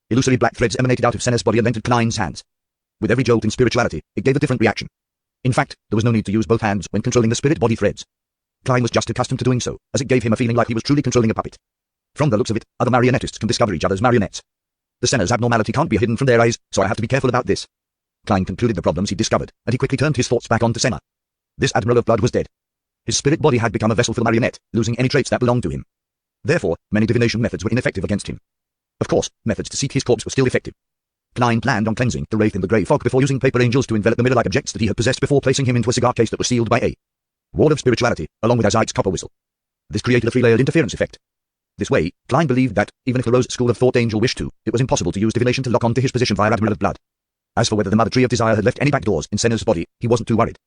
Illusory black threads emanated out of Senna's body and entered Klein's hands. With every jolt in spirituality, it gave a different reaction. In fact, there was no need to use both hands when controlling the spirit body threads. Klein was just accustomed to doing so, as it gave him a feeling like he was truly controlling a puppet. From the looks of it, other marionettists can discover each other's marionettes. The Senna's abnormality can't be hidden from their eyes, so I have to be careful about this. Klein concluded the problems he discovered, and he quickly turned his thoughts back onto Senna. This Admiral of Blood was dead. His spirit body had become a vessel for the marionette, losing any traits that belonged to him. Therefore, many divination methods were ineffective against him. Of course, methods to seek his corpse were still effective. Klein planned on cleansing the wraith in the grey fog before using paper angels to envelop the mirror-like objects that he had possessed before placing him into a cigar case that was sealed by a wall of spirituality, along with Azite's copper whistle. This created a three-layered interference effect. This way, Klein believed that, even if the Rose School of Thought Angel wished to, it was impossible to use divination to lock on to his position via Admiral of Blood. As for whether the Mother Tree of Desire had left any back doors in Senna's body, he wasn't too worried.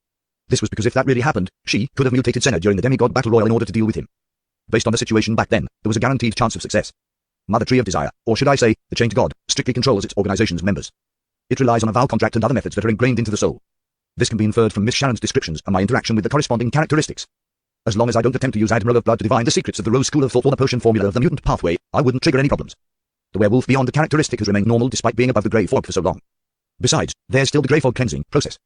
This was because if that really happened, she could have mutated Senna during the Demigod Battle Royal in order to deal with him. Based on the situation back then, there was a guaranteed chance of success. Mother Tree of Desire, or should I say, the Chained God, strictly controls its organization's members. It relies on a vow contract and other methods that are ingrained into the soul. This can be inferred from Miss Sharon's descriptions and my interaction with the corresponding characteristics. As long as I don't attempt to use Admiral of Blood to divine the secrets of the Rose School of Thought or the potion formula of the mutant pathway, I wouldn't trigger any problems. The werewolf beyond the characteristic has remained normal despite being above the grey fog for so long. Besides, there's still the grey fog cleansing process.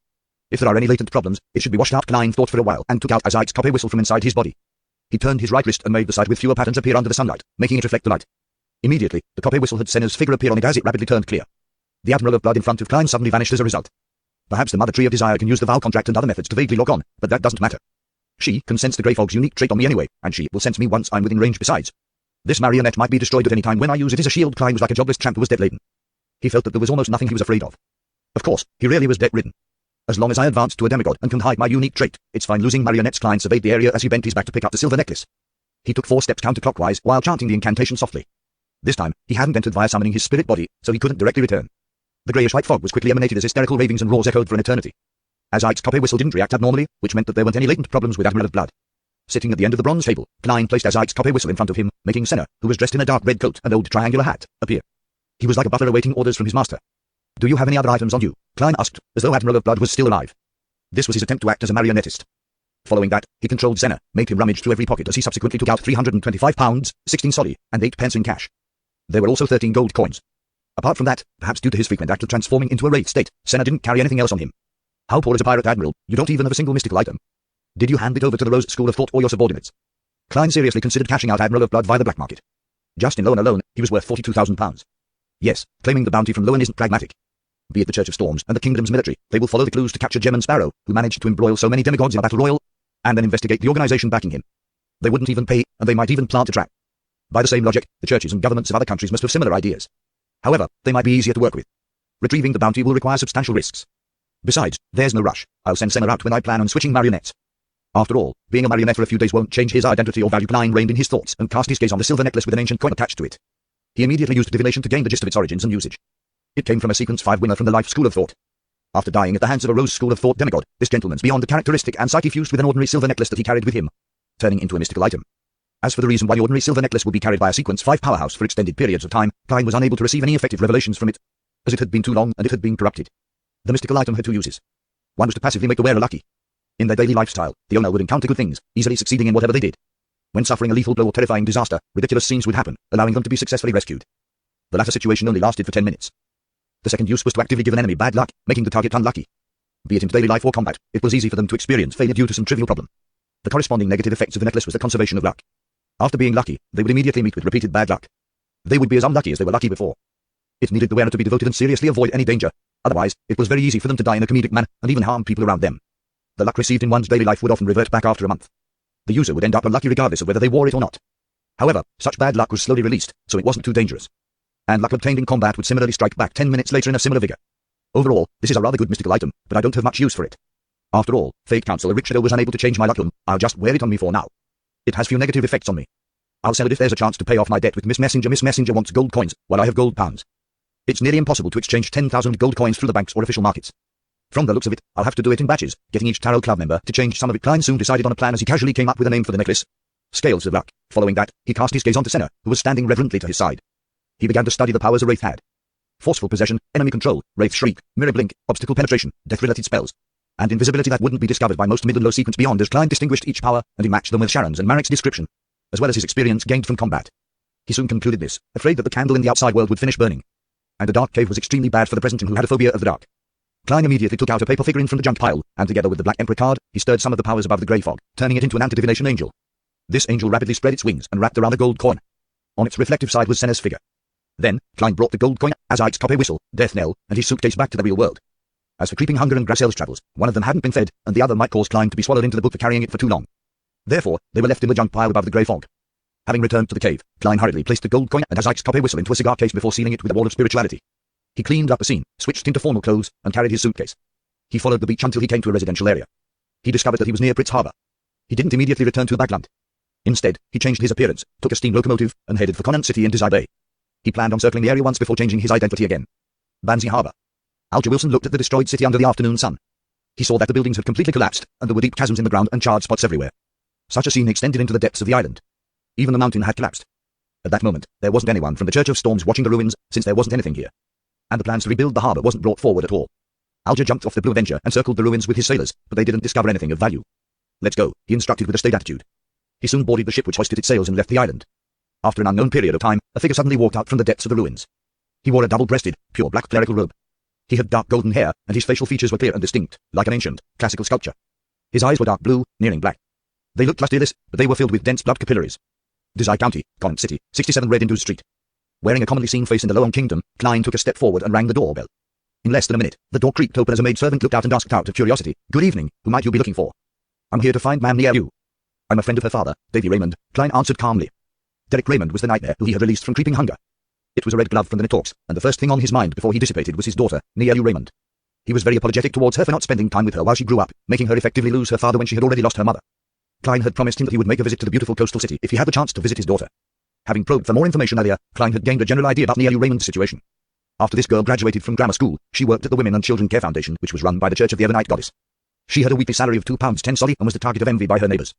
If there are any latent problems, it should be washed out. Klein thought for a while and took out Azite's copper whistle from inside his body. He turned his right wrist and made the side with fewer patterns appear under the sunlight, making it reflect the light. Immediately, the copper whistle had Senna's figure appear on it as it rapidly turned clear. The Admiral of Blood in front of Klein suddenly vanished as a result. Perhaps the Mother Tree of Desire can use the vow contract and other methods to vaguely lock on, but that doesn't matter. She can sense the grey fog's unique trait on me anyway, and she will sense me once I'm within range besides. This marionette might be destroyed at any time when I use it as a shield. Klein was like a jobless tramp who was debt-laden. He felt that there was almost nothing he was afraid of. Of course, he really was debt-ridden. As long as I advanced to a demigod and can hide my unique trait, it's fine losing marionettes. Klein surveyed the area as he bent his back to pick up the silver necklace. He took 4 steps counterclockwise while chanting the incantation softly. This time, he hadn't entered via summoning his spirit body, so he couldn't directly return. The greyish-white fog was quickly emanated as hysterical ravings and roars echoed for an eternity. Azite's copper whistle didn't react abnormally, which meant that there weren't any latent problems with Admiral of Blood. Sitting at the end of the bronze table, Klein placed Azite's copper whistle in front of him, making Senna, who was dressed in a dark red coat and old triangular hat, appear. He was like a butler awaiting orders from his master. "Do you have any other items on you?" Klein asked, as though Admiral of Blood was still alive. This was his attempt to act as a marionettist. Following that, he controlled Senna, made him rummage through every pocket as he subsequently took out £325, 16 soldi, and 8 pence in cash. There were also 13 gold coins. Apart from that, perhaps due to his frequent act of transforming into a wraith state, Senna didn't carry anything else on him. How poor is a pirate, Admiral? You don't even have a single mystical item. Did you hand it over to the Rose School of Thought or your subordinates? Klein seriously considered cashing out Admiral of Blood via the black market. Just in loan alone, he was worth £42,000. Yes, claiming the bounty from Lowen isn't pragmatic. Be it the Church of Storms and the Kingdom's military, they will follow the clues to capture Gem and Sparrow, who managed to embroil so many demigods in a battle royal, and then investigate the organization backing him. They wouldn't even pay, and they might even plant a trap. By the same logic, the churches and governments of other countries must have similar ideas. However, they might be easier to work with. Retrieving the bounty will require substantial risks. Besides, there's no rush. I'll send Senna out when I plan on switching marionettes. After all, being a marionette for a few days won't change his identity or value. Klein reined in his thoughts and cast his gaze on the silver necklace with an ancient coin attached to it. He immediately used divination to gain the gist of its origins and usage. It came from a Sequence 5 winner from the Life School of Thought. After dying at the hands of a Rose School of Thought demigod, this gentleman's beyond the characteristic and psyche fused with an ordinary silver necklace that he carried with him, turning into a mystical item. As for the reason why the ordinary silver necklace would be carried by a Sequence 5 powerhouse for extended periods of time, Klein was unable to receive any effective revelations from it, as it had been too long and it had been corrupted. The mystical item had 2 uses. One was to passively make the wearer lucky. In their daily lifestyle, the owner would encounter good things, easily succeeding in whatever they did. When suffering a lethal blow or terrifying disaster, ridiculous scenes would happen, allowing them to be successfully rescued. The latter situation only lasted for 10 minutes. The second use was to actively give an enemy bad luck, making the target unlucky. Be it in daily life or combat, it was easy for them to experience failure due to some trivial problem. The corresponding negative effects of the necklace was the conservation of luck. After being lucky, they would immediately meet with repeated bad luck. They would be as unlucky as they were lucky before. It needed the wearer to be devoted and seriously avoid any danger, otherwise, it was very easy for them to die in a comedic manner and even harm people around them. The luck received in one's daily life would often revert back after a month. The user would end up unlucky regardless of whether they wore it or not. However, such bad luck was slowly released, so it wasn't too dangerous. And luck obtained in combat would similarly strike back 10 minutes later in a similar vigor. Overall, this is a rather good mystical item, but I don't have much use for it. After all, Fate Counselor Richard was unable to change my luck. I'll just wear it on me for now. It has few negative effects on me. I'll sell it if there's a chance to pay off my debt with Miss Messenger. Miss Messenger wants gold coins, while I have gold pounds. It's nearly impossible to exchange 10,000 gold coins through the banks or official markets. From the looks of it, I'll have to do it in batches, getting each Tarot Club member to change some of it. Klein soon decided on a plan as he casually came up with a name for the necklace. Scales of Luck. Following that, he cast his gaze onto Senna, who was standing reverently to his side. He began to study the powers a wraith had. Forceful possession, enemy control, wraith shriek, mirror blink, obstacle penetration, death-related spells, and invisibility that wouldn't be discovered by most mid and low sequence beyond. As Klein distinguished each power, and he matched them with Sharon's and Marek's description, as well as his experience gained from combat. He soon concluded this, afraid that the candle in the outside world would finish burning. and the dark cave was extremely bad for the president who had a phobia of the dark. Klein immediately took out a paper figurine from the junk pile, and together with the Black Emperor card, he stirred some of the powers above the grey fog, turning it into an anti-divination angel. This angel rapidly spread its wings and wrapped around a gold coin. On its reflective side was Senna's figure. Then, Klein brought the gold coin, Azite's copper whistle, death knell, and his suitcase back to the real world. As for creeping hunger and Grassel's travels, one of them hadn't been fed, and the other might cause Klein to be swallowed into the book for carrying it for too long. Therefore, they were left in the junk pile above the grey fog. Having returned to the cave, Klein hurriedly placed the gold coin and Azite's copper whistle into a cigar case before sealing it with a wall of spirituality. He cleaned up the scene, switched into formal clothes, and carried his suitcase. He followed the beach until he came to a residential area. He discovered that he was near Pritz Harbor. He didn't immediately return to Bagland. Instead, he changed his appearance, took a steam locomotive, and headed for Conant City in Desire Bay. He planned on circling the area once before changing his identity again. Banzi Harbor. Alger Wilson looked at the destroyed city under the afternoon sun. He saw that the buildings had completely collapsed, and there were deep chasms in the ground and charred spots everywhere. Such a scene extended into the depths of the island. Even the mountain had collapsed. At that moment, there wasn't anyone from the Church of Storms watching the ruins, since there wasn't anything here. And the plans to rebuild the harbor wasn't brought forward at all. Alger jumped off the Blue Avenger and circled the ruins with his sailors, but they didn't discover anything of value. Let's go, he instructed with a staid attitude. He soon boarded the ship which hoisted its sails and left the island. After an unknown period of time, a figure suddenly walked out from the depths of the ruins. He wore a double-breasted, pure black clerical robe. He had dark golden hair, and his facial features were clear and distinct, like an ancient, classical sculpture. His eyes were dark blue, nearing black. They looked lusterless, but they were filled with dense blood capillaries. Desire County, Conant City, 67 Red Indus Street. Wearing a commonly seen face in the Loam Kingdom, Klein took a step forward and rang the doorbell. In less than a minute, the door creaked open as a maidservant looked out and asked out of curiosity, "Good evening, who might you be looking for?" "I'm here to find Ma'am Nielu." "I'm a friend of her father, Davy Raymond," Klein answered calmly. Derek Raymond was the nightmare who he had released from creeping hunger. It was a red glove from the Nitorks, and the first thing on his mind before he dissipated was his daughter, Nielu Raymond. He was very apologetic towards her for not spending time with her while she grew up, making her effectively lose her father when she had already lost her mother. Klein had promised him that he would make a visit to the beautiful coastal city if he had the chance to visit his daughter. Having probed for more information earlier, Klein had gained a general idea about Nielu Raymond's situation. After this girl graduated from grammar school, she worked at the Women and Children Care Foundation, which was run by the Church of the Evernight Goddess. She had a weekly salary of £2.10 solly and was the target of envy by her neighbours.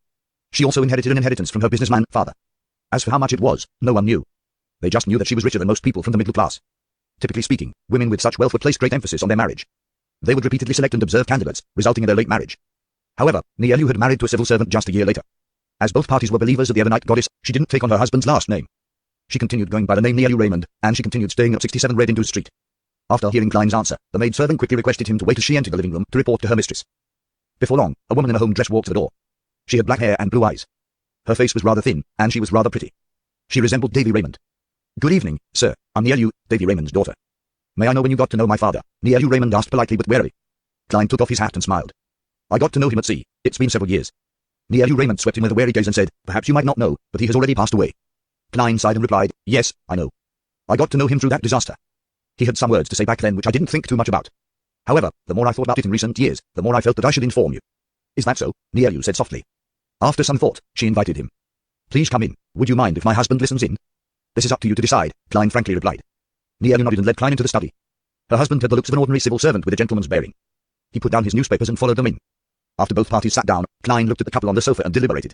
She also inherited an inheritance from her businessman father. As for how much it was, no one knew. They just knew that she was richer than most people from the middle class. Typically speaking, women with such wealth would place great emphasis on their marriage. They would repeatedly select and observe candidates, resulting in their late marriage. However, Nielu had married to a civil servant just a year later. As both parties were believers of the Evernight Goddess, she didn't take on her husband's last name. She continued going by the name Nielu Raymond, and she continued staying at 67 Red Indus Street. After hearing Klein's answer, the maidservant quickly requested him to wait as she entered the living room to report to her mistress. Before long, a woman in a home dress walked to the door. She had black hair and blue eyes. Her face was rather thin, and she was rather pretty. She resembled Davy Raymond. "Good evening, sir. I'm Nielu, Davy Raymond's daughter." "May I know when you got to know my father?" Nielu Raymond asked politely but warily. Klein took off his hat and smiled. "I got to know him at sea. It's been several years." Nielu Raymond swept him with a wary gaze and said, "Perhaps you might not know, but he has already passed away." Klein sighed and replied, "Yes, I know. I got to know him through that disaster." He had some words to say back then which I didn't think too much about. However, the more I thought about it in recent years, the more I felt that I should inform you. "Is that so?" Nielu said softly. After some thought, she invited him. "Please come in. Would you mind if my husband listens in?" "This is up to you to decide," Klein frankly replied. Nielu nodded and led Klein into the study. Her husband had the looks of an ordinary civil servant with a gentleman's bearing. He put down his newspapers and followed them in. After both parties sat down, Klein looked at the couple on the sofa and deliberated.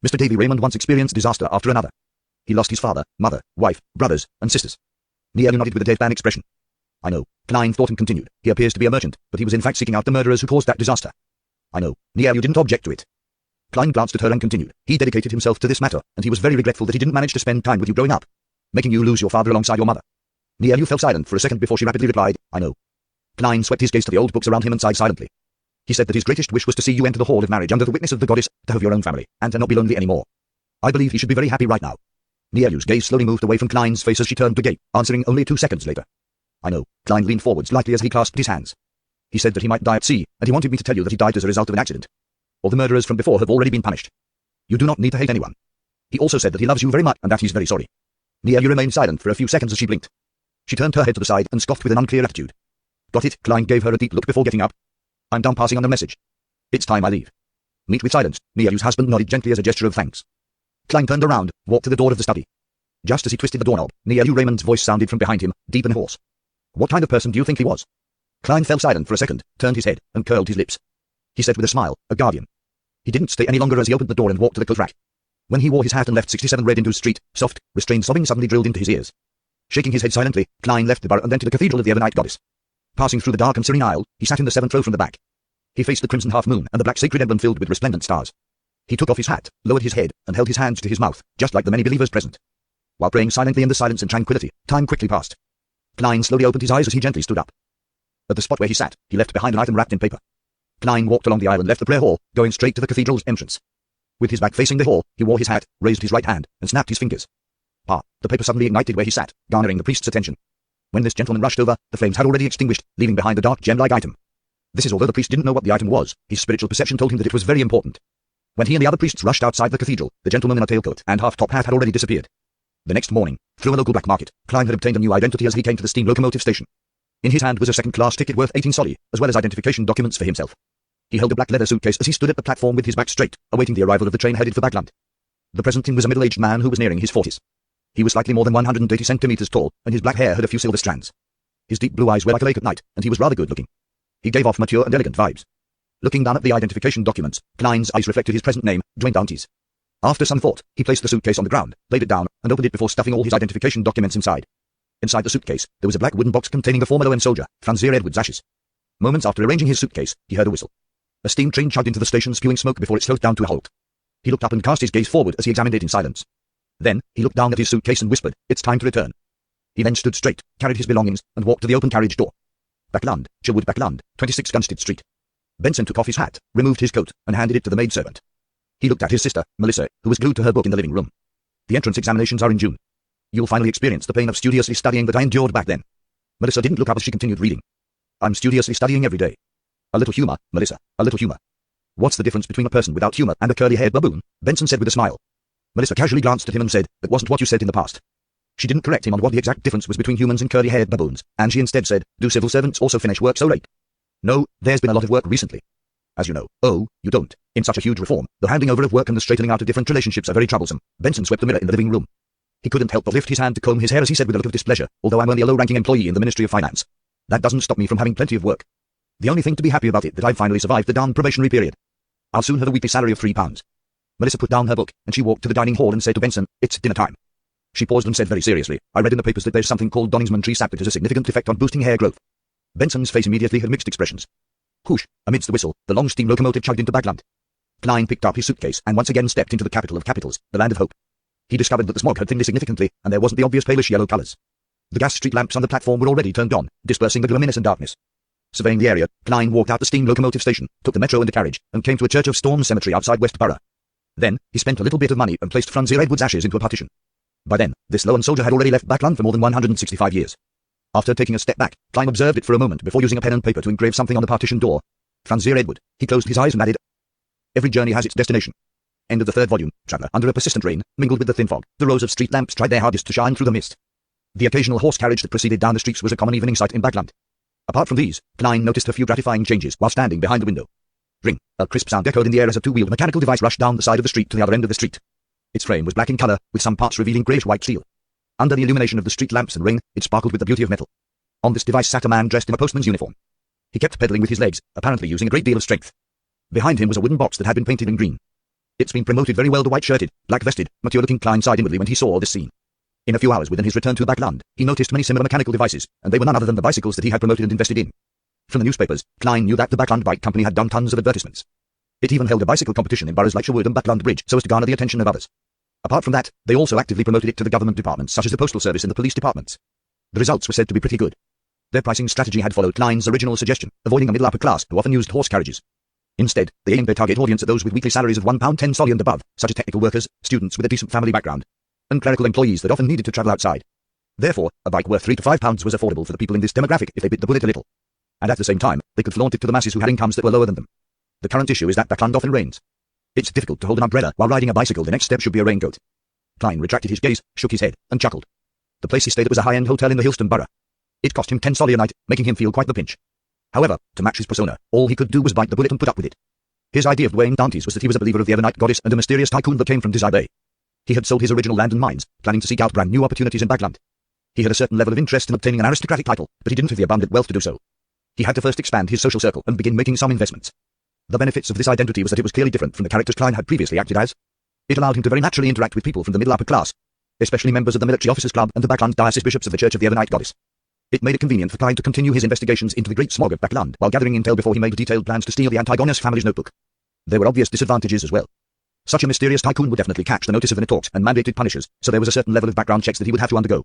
Mr. Davy Raymond once experienced disaster after another. He lost his father, mother, wife, brothers, and sisters. Nielu nodded with a deadpan expression. "I know," Klein thought and continued. "He appears to be a merchant, but he was in fact seeking out the murderers who caused that disaster." "I know." Nielu didn't object to it. Klein glanced at her and continued. "He dedicated himself to this matter, and he was very regretful that he didn't manage to spend time with you growing up, making you lose your father alongside your mother." Nielu fell silent for a second before she rapidly replied, "I know." Klein swept his gaze to the old books around him and sighed silently. He said that his greatest wish was to see you enter the hall of marriage under the witness of the goddess, to have your own family, and to not be lonely anymore. I believe he should be very happy right now. Nielu's gaze slowly moved away from Klein's face as she turned to Gabe, answering only 2 seconds later. "I know." Klein leaned forward slightly as he clasped his hands. "He said that he might die at sea, and he wanted me to tell you that he died as a result of an accident. All the murderers from before have already been punished. You do not need to hate anyone. He also said that he loves you very much and that he's very sorry." Nielu remained silent for a few seconds as she blinked. She turned her head to the side and scoffed with an unclear attitude. "Got it?" Klein gave her a deep look before getting up. "I'm done passing on the message. It's time I leave." "Meet with silence." Nielu's husband nodded gently as a gesture of thanks. Klein turned around, walked to the door of the study. Just as he twisted the doorknob, Nielu Raymond's voice sounded from behind him, deep and hoarse. "What kind of person do you think he was?" Klein fell silent for a second, turned his head, and curled his lips. He said with a smile, "A guardian." He didn't stay any longer as he opened the door and walked to the coat rack. When he wore his hat and left 67 Red Indus Street, soft, restrained sobbing suddenly drilled into his ears. Shaking his head silently, Klein left the bar and entered the Cathedral of the Evernight Goddess. Passing through the dark and serene aisle, he sat in the 7th row from the back. He faced the crimson half-moon and the black sacred emblem filled with resplendent stars. He took off his hat, lowered his head, and held his hands to his mouth, just like the many believers present. While praying silently in the silence and tranquility, time quickly passed. Klein slowly opened his eyes as he gently stood up. At the spot where he sat, he left behind an item wrapped in paper. Klein walked along the aisle and left the prayer hall, going straight to the cathedral's entrance. With his back facing the hall, he wore his hat, raised his right hand, and snapped his fingers. The paper suddenly ignited where he sat, garnering the priest's attention. When this gentleman rushed over, the flames had already extinguished, leaving behind a dark gem-like item. This is although the priest didn't know what the item was, his spiritual perception told him that it was very important. When he and the other priests rushed outside the cathedral, the gentleman in a tailcoat and half-top hat had already disappeared. The next morning, through a local black market, Klein had obtained a new identity as he came to the steam locomotive station. In his hand was a second-class ticket worth 18 soldi, as well as identification documents for himself. He held a black leather suitcase as he stood at the platform with his back straight, awaiting the arrival of the train headed for Backland. The present him was a middle-aged man who was nearing his 40s. He was slightly more than 180 centimeters tall, and his black hair had a few silver strands. His deep blue eyes were like a lake at night, and he was rather good-looking. He gave off mature and elegant vibes. Looking down at the identification documents, Klein's eyes reflected his present name, Dwayne Dantes. After some thought, he placed the suitcase on the ground, laid it down, and opened it before stuffing all his identification documents inside. Inside the suitcase, there was a black wooden box containing a former OM soldier, Franzir Edwards' ashes. Moments after arranging his suitcase, he heard a whistle. A steam train chugged into the station spewing smoke before it slowed down to a halt. He looked up and cast his gaze forward as he examined it in silence. Then, he looked down at his suitcase and whispered, "It's time to return." He then stood straight, carried his belongings, and walked to the open carriage door. Backland, Chilwood Backland, 26 Gunstead Street. Benson took off his hat, removed his coat, and handed it to the maidservant. He looked at his sister, Melissa, who was glued to her book in the living room. "The entrance examinations are in June. You'll finally experience the pain of studiously studying that I endured back then." Melissa didn't look up as she continued reading. "I'm studiously studying every day. A little humor, Melissa, a little humor." "What's the difference between a person without humor and a curly-haired baboon?" Benson said with a smile. Melissa casually glanced at him and said, "That wasn't what you said in the past." She didn't correct him on what the exact difference was between humans and curly-haired baboons, and she instead said, "Do civil servants also finish work so late?" "No, there's been a lot of work recently. As you know." "Oh, you don't. In such a huge reform, the handing over of work and the straightening out of different relationships are very troublesome." Benson swept the mirror in the living room. He couldn't help but lift his hand to comb his hair as he said with a look of displeasure, "Although I'm only a low-ranking employee in the Ministry of Finance, that doesn't stop me from having plenty of work. The only thing to be happy about it that I've finally survived the darn probationary period. I'll soon have a weekly salary of £3. Melissa put down her book, and she walked to the dining hall and said to Benson, "It's dinner time." She paused and said very seriously, "I read in the papers that there's something called Donningsman tree sap that has a significant effect on boosting hair growth." Benson's face immediately had mixed expressions. Whoosh! Amidst the whistle, the long steam locomotive chugged into Backland. Klein picked up his suitcase and once again stepped into the capital of capitals, the land of hope. He discovered that the smog had thinned significantly, and there wasn't the obvious palish yellow colors. The gas street lamps on the platform were already turned on, dispersing the gloominess and darkness. Surveying the area, Klein walked out the steam locomotive station, took the metro and a carriage, and came to a Church of Storm cemetery outside Westborough. Then, he spent a little bit of money and placed Franzir Edwards' ashes into a partition. By then, this lone soldier had already left Backland for more than 165 years. After taking a step back, Klein observed it for a moment before using a pen and paper to engrave something on the partition door. Franzir Edward. He closed his eyes and added, "Every journey has its destination." End of the third volume. Traveller. Under a persistent rain, mingled with the thin fog, the rows of street lamps tried their hardest to shine through the mist. The occasional horse carriage that proceeded down the streets was a common evening sight in Backland. Apart from these, Klein noticed a few gratifying changes while standing behind the window. Ring. A crisp sound echoed in the air as a two-wheeled mechanical device rushed down the side of the street to the other end of the street. Its frame was black in color, with some parts revealing greyish-white steel. Under the illumination of the street lamps and ring, it sparkled with the beauty of metal. On this device sat a man dressed in a postman's uniform. He kept pedaling with his legs, apparently using a great deal of strength. Behind him was a wooden box that had been painted in green. "It's been promoted very well," the white-shirted, black-vested, mature-looking Klein sighed inwardly when he saw this scene. In a few hours within his return to Backland, he noticed many similar mechanical devices, and they were none other than the bicycles that he had promoted and invested in. From the newspapers, Klein knew that the Backland Bike Company had done tons of advertisements. It even held a bicycle competition in boroughs like Sherwood and Backland Bridge so as to garner the attention of others. Apart from that, they also actively promoted it to the government departments such as the Postal Service and the police departments. The results were said to be pretty good. Their pricing strategy had followed Klein's original suggestion, avoiding a middle-upper class who often used horse carriages. Instead, they aimed their target audience at those with weekly salaries of £1.10 soldi and above, such as technical workers, students with a decent family background, and clerical employees that often needed to travel outside. Therefore, a bike worth £3 to £5 was affordable for the people in this demographic if they bit the bullet a little. And at the same time, they could flaunt it to the masses who had incomes that were lower than them. The current issue is that Backland often rains. It's difficult to hold an umbrella while riding a bicycle. The next step should be a raincoat. Klein retracted his gaze, shook his head, and chuckled. The place he stayed at was a high-end hotel in the Hillston borough. It cost him 10 soldi a night, making him feel quite the pinch. However, to match his persona, all he could do was bite the bullet and put up with it. His idea of Dwayne Dantes was that he was a believer of the Evernite goddess and a mysterious tycoon that came from Desire Bay. He had sold his original land and mines, planning to seek out brand new opportunities in Backland. He had a certain level of interest in obtaining an aristocratic title, but he didn't have the abundant wealth to do so. He had to first expand his social circle and begin making some investments. The benefits of this identity was that it was clearly different from the characters Klein had previously acted as. It allowed him to very naturally interact with people from the middle-upper class, especially members of the Military Officers Club and the Backland Diocese Bishops of the Church of the Evernite Goddess. It made it convenient for Klein to continue his investigations into the great smog of Backland while gathering intel before he made detailed plans to steal the Antigonus family's notebook. There were obvious disadvantages as well. Such a mysterious tycoon would definitely catch the notice of the Nitorks and mandated punishers, so there was a certain level of background checks that he would have to undergo.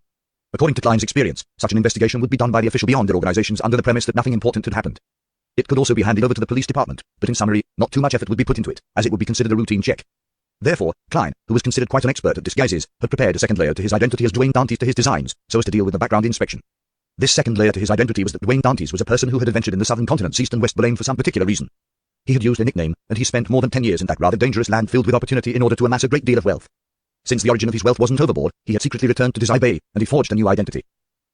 According to Klein's experience, such an investigation would be done by the official Beyonder organizations under the premise that nothing important had happened. It could also be handed over to the police department, but in summary, not too much effort would be put into it, as it would be considered a routine check. Therefore, Klein, who was considered quite an expert at disguises, had prepared a second layer to his identity as Dwayne Dantes to his designs, so as to deal with the background inspection. This second layer to his identity was that Dwayne Dantes was a person who had adventured in the southern continent's east and west Belaine for some particular reason. He had used a nickname, and he spent more than 10 years in that rather dangerous land filled with opportunity in order to amass a great deal of wealth. Since the origin of his wealth wasn't overboard, he had secretly returned to Desai Bay, and he forged a new identity.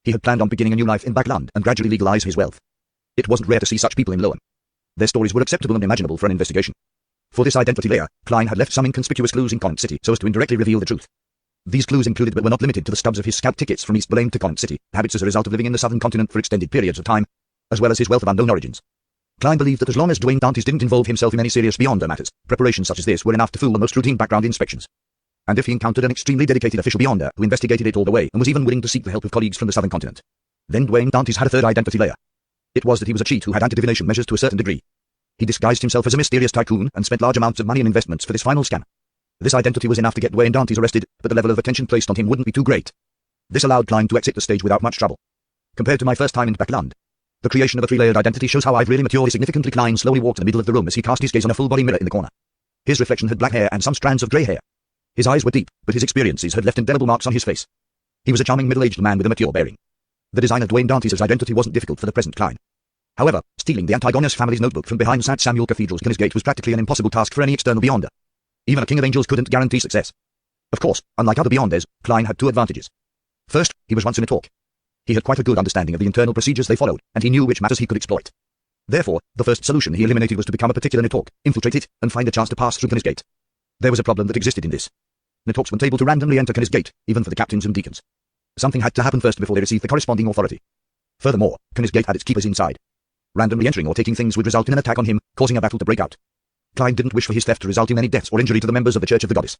He had planned on beginning a new life in Backland and gradually legalize his wealth. It wasn't rare to see such people in Loam. Their stories were acceptable and imaginable for an investigation. For this identity layer, Klein had left some inconspicuous clues in Conant City so as to indirectly reveal the truth. These clues included but were not limited to the stubs of his scout tickets from East Belaine to Conant City, habits as a result of living in the southern continent for extended periods of time, as well as his wealth of unknown origins. Klein believed that as long as Dwayne Dantes didn't involve himself in any serious Beyonder matters, preparations such as this were enough to fool the most routine background inspections. And if he encountered an extremely dedicated official Beyonder who investigated it all the way and was even willing to seek the help of colleagues from the southern continent, then Dwayne Dantes had a third identity layer. It was that he was a cheat who had anti-divination measures to a certain degree. He disguised himself as a mysterious tycoon and spent large amounts of money and investments for this final scam. This identity was enough to get Dwayne Dantes arrested, but the level of attention placed on him wouldn't be too great. This allowed Klein to exit the stage without much trouble. Compared to my first time in Backland, the creation of a three-layered identity shows how I've really matured significantly. Klein slowly walked to the middle of the room as he cast his gaze on a full-body mirror in the corner. His reflection had black hair and some strands of grey hair. His eyes were deep, but his experiences had left indelible marks on his face. He was a charming middle-aged man with a mature bearing. The design of Dwayne Dantes' identity wasn't difficult for the present Klein. However, stealing the Antigonus family's notebook from behind St. Samuel Cathedral's Kenneth Gate was practically an impossible task for any external Beyonder. Even a king of angels couldn't guarantee success. Of course, unlike other Beyonders, Klein had two advantages. First, he was once in a talk. He had quite a good understanding of the internal procedures they followed, and he knew which matters he could exploit. Therefore, the first solution he eliminated was to become a particular Nitalk, infiltrate it, and find a chance to pass through Kenneth Gate. There was a problem that existed in this. Nitalks weren't able to randomly enter Kenneth Gate, even for the captains and deacons. Something had to happen first before they received the corresponding authority. Furthermore, Kenneth Gate had its keepers inside. Randomly entering or taking things would result in an attack on him, causing a battle to break out. Klein didn't wish for his theft to result in any deaths or injury to the members of the Church of the Goddess.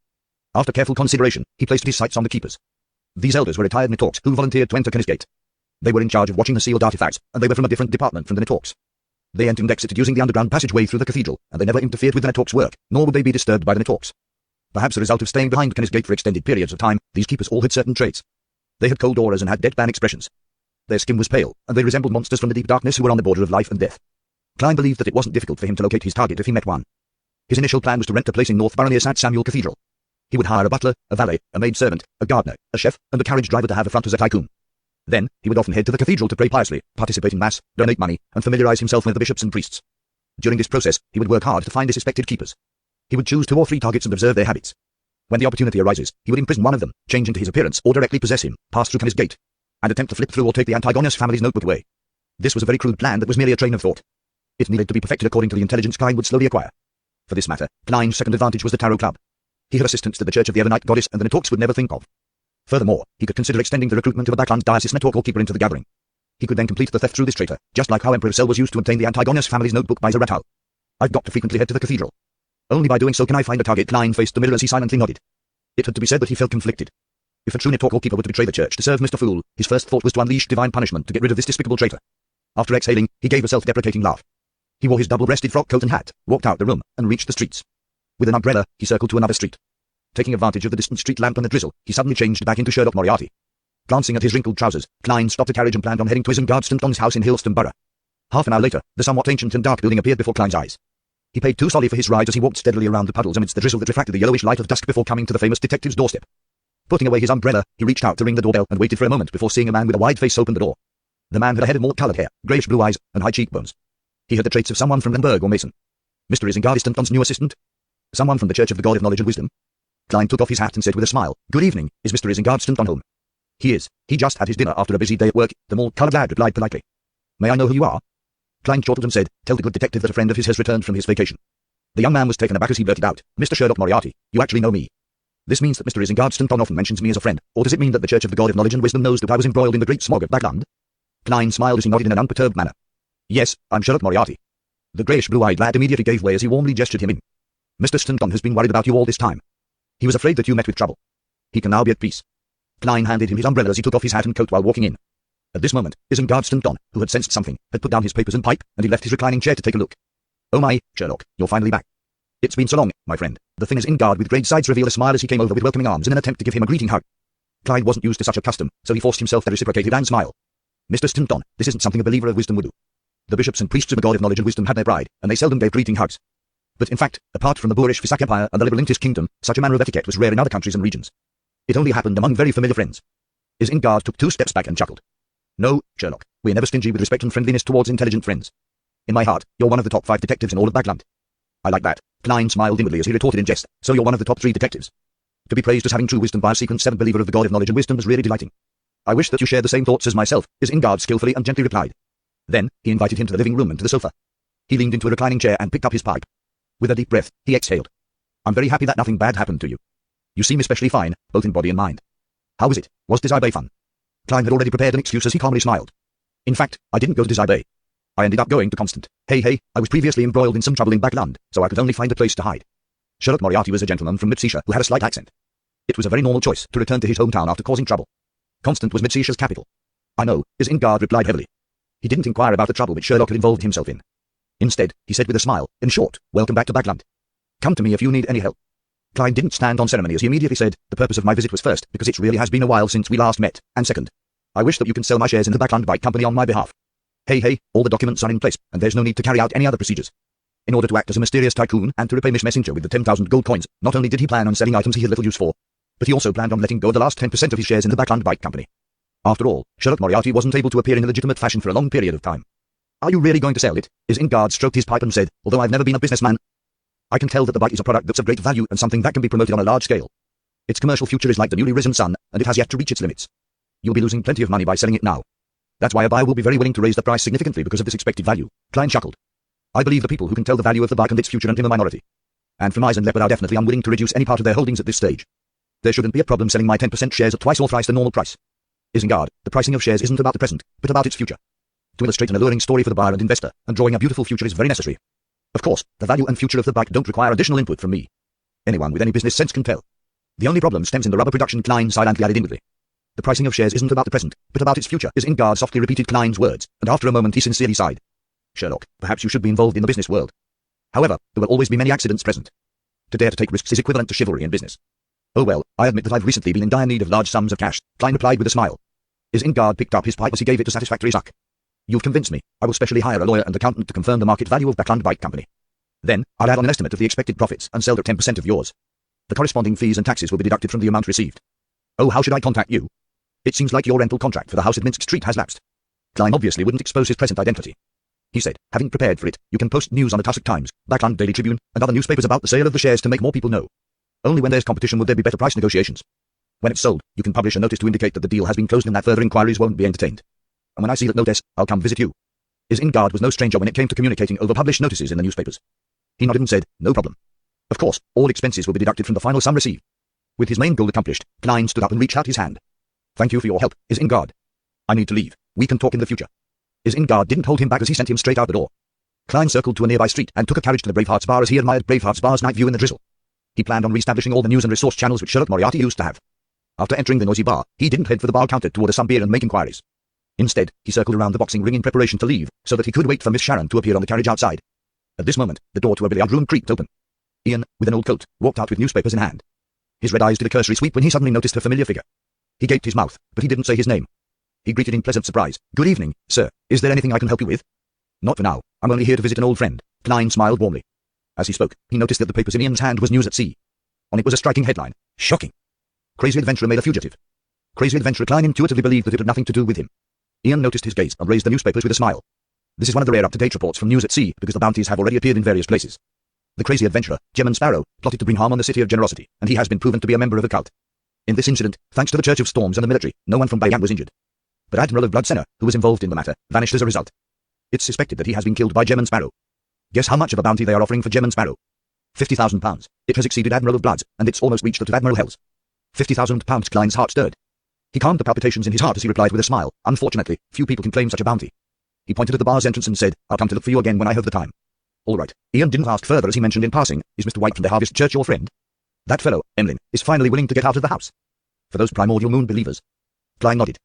After careful consideration, he placed his sights on the keepers. These elders were retired Nitalks who volunteered to enter Kenneth Gate. They were in charge of watching the sealed artifacts, and they were from a different department from the Nitalks. They entered and exited using the underground passageway through the cathedral, and they never interfered with the Nitalks' work, nor would they be disturbed by the Nitalks. Perhaps the result of staying behind Kenneth Gate for extended periods of time, these keepers all had certain traits. They had cold auras and had deadpan expressions. Their skin was pale, and they resembled monsters from the deep darkness who were on the border of life and death. Klein believed that it wasn't difficult for him to locate his target if he met one. His initial plan was to rent a place in North Borough near St. Samuel Cathedral. He would hire a butler, a valet, a maidservant, a gardener, a chef, and a carriage driver to have a front as a tycoon. Then, he would often head to the cathedral to pray piously, participate in mass, donate money, and familiarize himself with the bishops and priests. During this process, he would work hard to find the suspected keepers. He would choose 2 or 3 targets and observe their habits. When the opportunity arises, he would imprison one of them, change into his appearance, or directly possess him, pass through Kenneth Gate, and attempt to flip through or take the Antigonus family's notebook away. This was a very crude plan that was merely a train of thought. It needed to be perfected according to the intelligence Klein would slowly acquire. For this matter, Klein's second advantage was the Tarot Club. He had assistants to the Church of the Evernight Goddess and the Nitalks would never think of. Furthermore, he could consider extending the recruitment of a Backland diocese Nitalk or keeper into the gathering. He could then complete the theft through this traitor, just like how Emperor Cell was used to obtain the Antigonus family's notebook by Zaratau. I've got to frequently head to the cathedral. Only by doing so can I find a target. Klein faced the mirror as he silently nodded. It had to be said that he felt conflicted. If a true Nitalk or keeper were to betray the church to serve Mr. Fool, his first thought was to unleash divine punishment to get rid of this despicable traitor. After exhaling, he gave a self-deprecating laugh. He wore his double-breasted frock coat and hat, walked out the room, and reached the streets. With an umbrella, he circled to another street. Taking advantage of the distant street lamp and the drizzle, he suddenly changed back into Sherlock Moriarty. Glancing at his wrinkled trousers, Klein stopped a carriage and planned on heading to Isengard Stanton's house in Hillston Borough. Half an hour later, the somewhat ancient and dark building appeared before Klein's eyes. He paid 2 soldi for his ride as he walked steadily around the puddles amidst the drizzle that refracted the yellowish light of dusk before coming to the famous detective's doorstep. Putting away his umbrella, he reached out to ring the doorbell and waited for a moment before seeing a man with a wide face open the door. The man had a head of malt-colored hair, greyish-blue eyes, and high cheekbones. He had the traits of someone from Lemberg or Mason. Mr. Isengard Stanton's new assistant? Someone from the Church of the God of Knowledge and Wisdom? Klein took off his hat and said with a smile, "Good evening, is Mr. Isengard Stanton home?" "He is. He just had his dinner after a busy day at work," the malt-colored lad replied politely. "May I know who you are?" Klein chortled and said, "Tell the good detective that a friend of his has returned from his vacation." The young man was taken aback as he blurted out, "Mr. Sherlock Moriarty, you actually know me. This means that Mr. Isengard Stanton often mentions me as a friend, or does it mean that the Church of the God of Knowledge and Wisdom knows that I was embroiled in the great smog of Backland?" Klein smiled as he nodded in an unperturbed manner. "Yes, I'm Sherlock Moriarty." The greyish-blue-eyed lad immediately gave way as he warmly gestured him in. "Mr. Stanton has been worried about you all this time. He was afraid that you met with trouble. He can now be at peace." Klein handed him his umbrella as he took off his hat and coat while walking in. At this moment, Isengard Stanton, who had sensed something, had put down his papers and pipe, and he left his reclining chair to take a look. "Oh my, Sherlock, you're finally back. It's been so long, my friend." The thing is in guard with great sides revealed a smile as he came over with welcoming arms in an attempt to give him a greeting hug. Clyde wasn't used to such a custom, so he forced himself to reciprocate and smile. Mr. Stinton, this isn't something a believer of wisdom would do. The bishops and priests of the God of knowledge and wisdom had their pride, and they seldom gave greeting hugs. But in fact, apart from the boorish Fisak Empire and the liberal Intish kingdom, such a manner of etiquette was rare in other countries and regions. It only happened among very familiar friends. Isengard took 2 steps back and chuckled. No, Sherlock, we're never stingy with respect and friendliness towards intelligent friends. In my heart, you're one of the top 5 detectives in all of Backland. I like that. Klein smiled inwardly as he retorted in jest, so you're one of the top 3 detectives. To be praised as having true wisdom by a sequent 7th believer of the God of knowledge and wisdom was really delighting. I wish that you shared the same thoughts as myself, Isengard skillfully and gently replied. Then, he invited him to the living room and to the sofa. He leaned into a reclining chair and picked up his pipe. With a deep breath, he exhaled. I'm very happy that nothing bad happened to you. You seem especially fine, both in body and mind. How was it? Was Desire Bay fun? Klein had already prepared an excuse as he calmly smiled. In fact, I didn't go to Desire Bay. I ended up going to Constant. Hey, I was previously embroiled in some trouble in Backland, so I could only find a place to hide. Sherlock Moriarty was a gentleman from Midseashire who had a slight accent. It was a very normal choice to return to his hometown after causing trouble. Constant was Midseashire's capital. I know, Isengard replied heavily. He didn't inquire about the trouble which Sherlock had involved himself in. Instead, he said with a smile, in short, welcome back to Backland. Come to me if you need any help. Klein didn't stand on ceremony as he immediately said, the purpose of my visit was first, because it really has been a while since we last met, and second, I wish that you can sell my shares in the Backland Bike Company on my behalf. Hey, all the documents are in place, and there's no need to carry out any other procedures. In order to act as a mysterious tycoon and to repay Miss Messenger with the 10,000 gold coins, not only did he plan on selling items he had little use for, but he also planned on letting go of the last 10% of his shares in the Backland Bike Company. After all, Sherlock Moriarty wasn't able to appear in a legitimate fashion for a long period of time. Are you really going to sell it? Isengard stroked his pipe and said, although I've never been a businessman, I can tell that the bike is a product that's of great value and something that can be promoted on a large scale. Its commercial future is like the newly risen sun, and it has yet to reach its limits. You'll be losing plenty of money by selling it now. That's why a buyer will be very willing to raise the price significantly because of this expected value. Klein chuckled. I believe the people who can tell the value of the bike and its future and him a minority. And from Eisen Leopard are definitely unwilling to reduce any part of their holdings at this stage. There shouldn't be a problem selling my 10% shares at twice or thrice the normal price. Isengard, the pricing of shares isn't about the present, but about its future. To illustrate an alluring story for the buyer and investor, and drawing a beautiful future is very necessary. Of course, the value and future of the bike don't require additional input from me. Anyone with any business sense can tell. The only problem stems in the rubber production, Klein silently added inwardly. The pricing of shares isn't about the present, but about its future, Isengard softly repeated Klein's words, and after a moment he sincerely sighed. Sherlock, perhaps you should be involved in the business world. However, there will always be many accidents present. To dare to take risks is equivalent to chivalry in business. Oh well, I admit that I've recently been in dire need of large sums of cash, Klein replied with a smile. Isengard picked up his pipe as he gave it a satisfactory suck. You've convinced me. I will specially hire a lawyer and accountant to confirm the market value of Backland Bike Company. Then, I'll add on an estimate of the expected profits and sell the 10% of yours. The corresponding fees and taxes will be deducted from the amount received. Oh, how should I contact you? It seems like your rental contract for the house at Minsk Street has lapsed. Klein obviously wouldn't expose his present identity. He said, having prepared for it, you can post news on the Tussock Times, Backland Daily Tribune, and other newspapers about the sale of the shares to make more people know. Only when there's competition will there be better price negotiations. When it's sold, you can publish a notice to indicate that the deal has been closed and that further inquiries won't be entertained. And when I see that notice, I'll come visit you. Isengard was no stranger when it came to communicating over published notices in the newspapers. He nodded and said, no problem. Of course, all expenses will be deducted from the final sum received. With his main goal accomplished, Klein stood up and reached out his hand. Thank you for your help, Isengard. I need to leave. We can talk in the future. Isengard didn't hold him back as he sent him straight out the door. Klein circled to a nearby street and took a carriage to the Bravehearts Bar as he admired Bravehearts Bar's night view in the drizzle. He planned on re-establishing all the news and resource channels which Sherlock Moriarty used to have. After entering the noisy bar, he didn't head for the bar counter to order some beer and make inquiries. Instead, he circled around the boxing ring in preparation to leave, so that he could wait for Miss Sharon to appear on the carriage outside. At this moment, the door to a billiard room creaked open. Ian, with an old coat, walked out with newspapers in hand. His red eyes did a cursory sweep when he suddenly noticed her familiar figure. He gaped his mouth, but he didn't say his name. He greeted in pleasant surprise. Good evening, sir. Is there anything I can help you with? Not for now. I'm only here to visit an old friend. Klein smiled warmly. As he spoke, he noticed that the papers in Ian's hand was News at Sea. On it was a striking headline. Shocking. Crazy adventurer made a fugitive. Crazy adventurer. Klein intuitively believed that it had nothing to do with him. Ian noticed his gaze and raised the newspapers with a smile. This is one of the rare up-to-date reports from News at Sea because the bounties have already appeared in various places. The crazy adventurer, Gemman Sparrow, plotted to bring harm on the city of Generosity, and he has been proven to be a member of the cult. In this incident, thanks to the Church of Storms and the military, no one from Bayam was injured. But Admiral of Blood Senna, who was involved in the matter, vanished as a result. It's suspected that he has been killed by Gemman Sparrow. Guess how much of a bounty they are offering for Gemman Sparrow? £50,000. It has exceeded Admiral of Blood's, and it's almost reached that of Admiral Hell's. £50,000. Klein's heart stirred. He calmed the palpitations in his heart as he replied with a smile. Unfortunately, few people can claim such a bounty. He pointed at the bar's entrance and said, I'll come to look for you again when I have the time. All right. Ian didn't ask further as he mentioned in passing, is Mr. White from the Harvest Church your friend? That fellow, Emlyn, is finally willing to get out of the house. For those primordial moon believers. Klein nodded.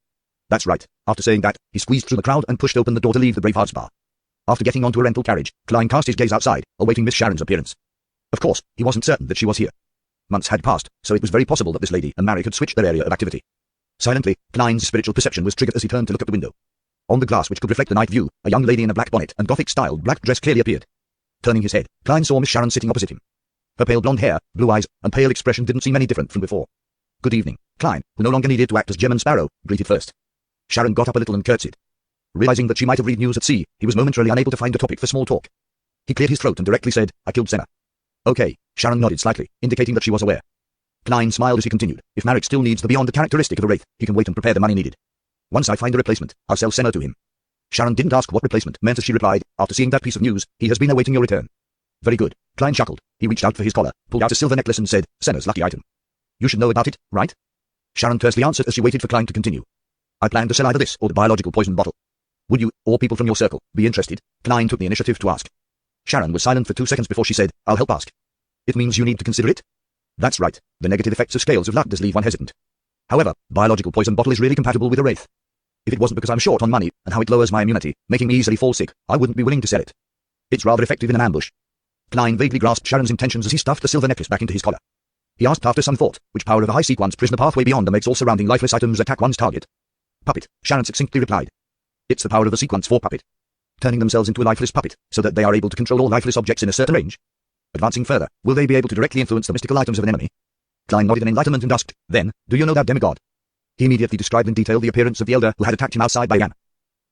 That's right. After saying that, he squeezed through the crowd and pushed open the door to leave the Bravehearts Bar. After getting onto a rental carriage, Klein cast his gaze outside, awaiting Miss Sharon's appearance. Of course, he wasn't certain that she was here. Months had passed, so it was very possible that this lady and Marek had switched their area of activity. Silently, Klein's spiritual perception was triggered as he turned to look at the window. On the glass which could reflect the night view, a young lady in a black bonnet and Gothic-styled black dress clearly appeared. Turning his head, Klein saw Miss Sharon sitting opposite him. Her pale blonde hair, blue eyes, and pale expression didn't seem any different from before. "Good evening," Klein, who no longer needed to act as German Sparrow, greeted first. Sharon got up a little and curtsied. Realizing that she might have read news at sea, he was momentarily unable to find a topic for small talk. He cleared his throat and directly said, "I killed Senna." "Okay," Sharon nodded slightly, indicating that she was aware. Klein smiled as he continued, "If Marek still needs the beyond characteristic of a wraith, he can wait and prepare the money needed. Once I find a replacement, I'll sell Senna to him." Sharon didn't ask what replacement meant as she replied, "After seeing that piece of news, he has been awaiting your return." "Very good," Klein chuckled. He reached out for his collar, pulled out a silver necklace and said, "Senna's lucky item. You should know about it, right?" Sharon tersely answered as she waited for Klein to continue. "I plan to sell either this or the biological poison bottle. Would you, or people from your circle, be interested?" Klein took the initiative to ask. Sharon was silent for 2 seconds before she said, "I'll help ask." "It means you need to consider it?" "That's right. The negative effects of scales of luck does leave one hesitant. However, biological poison bottle is really compatible with a wraith. If it wasn't because I'm short on money and how it lowers my immunity, making me easily fall sick, I wouldn't be willing to sell it. It's rather effective in an ambush." Klein vaguely grasped Sharon's intentions as he stuffed the silver necklace back into his collar. He asked after some thought, which power of a high-sequence prisoner pathway beyond makes all surrounding lifeless items attack one's target. "Puppet," Sharon succinctly replied. "It's the power of the sequence for puppet. Turning themselves into a lifeless puppet, so that they are able to control all lifeless objects in a certain range. Advancing further, will they be able to directly influence the mystical items of an enemy?" Klein nodded in enlightenment and asked, "Then, do you know that demigod?" He immediately described in detail the appearance of the elder who had attacked him outside Bayan.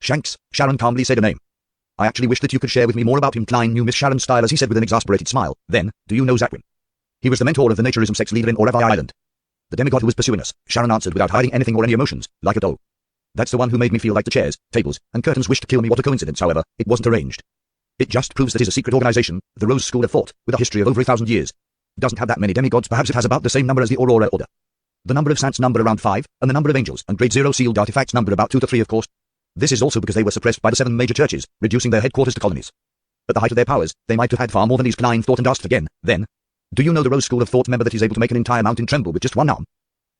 "Shanks," Sharon calmly said a name. "I actually wish that you could share with me more about him." Klein knew Miss Sharon's style as he said with an exasperated smile, "Then, do you know Zakwin?" "He was the mentor of the naturism sex leader in Oravai Island." "The demigod who was pursuing us," Sharon answered without hiding anything or any emotions, like a doll. "That's the one who made me feel like the chairs, tables, and curtains wished to kill me. What a coincidence, however, it wasn't arranged. It just proves that it's a secret organization, the Rose School of Thought, with a history of over 1,000 years. Doesn't have that many demigods, perhaps it has about the same number as the Aurora Order. The number of saints number around 5, and the number of angels and grade 0 sealed artifacts number about 2 to 3 of course. This is also because they were suppressed by the 7 major churches, reducing their headquarters to colonies. At the height of their powers, they might have had far more than these." Klein thought and asked again, "Then, do you know the Rose School of Thought member that is able to make an entire mountain tremble with just one arm?"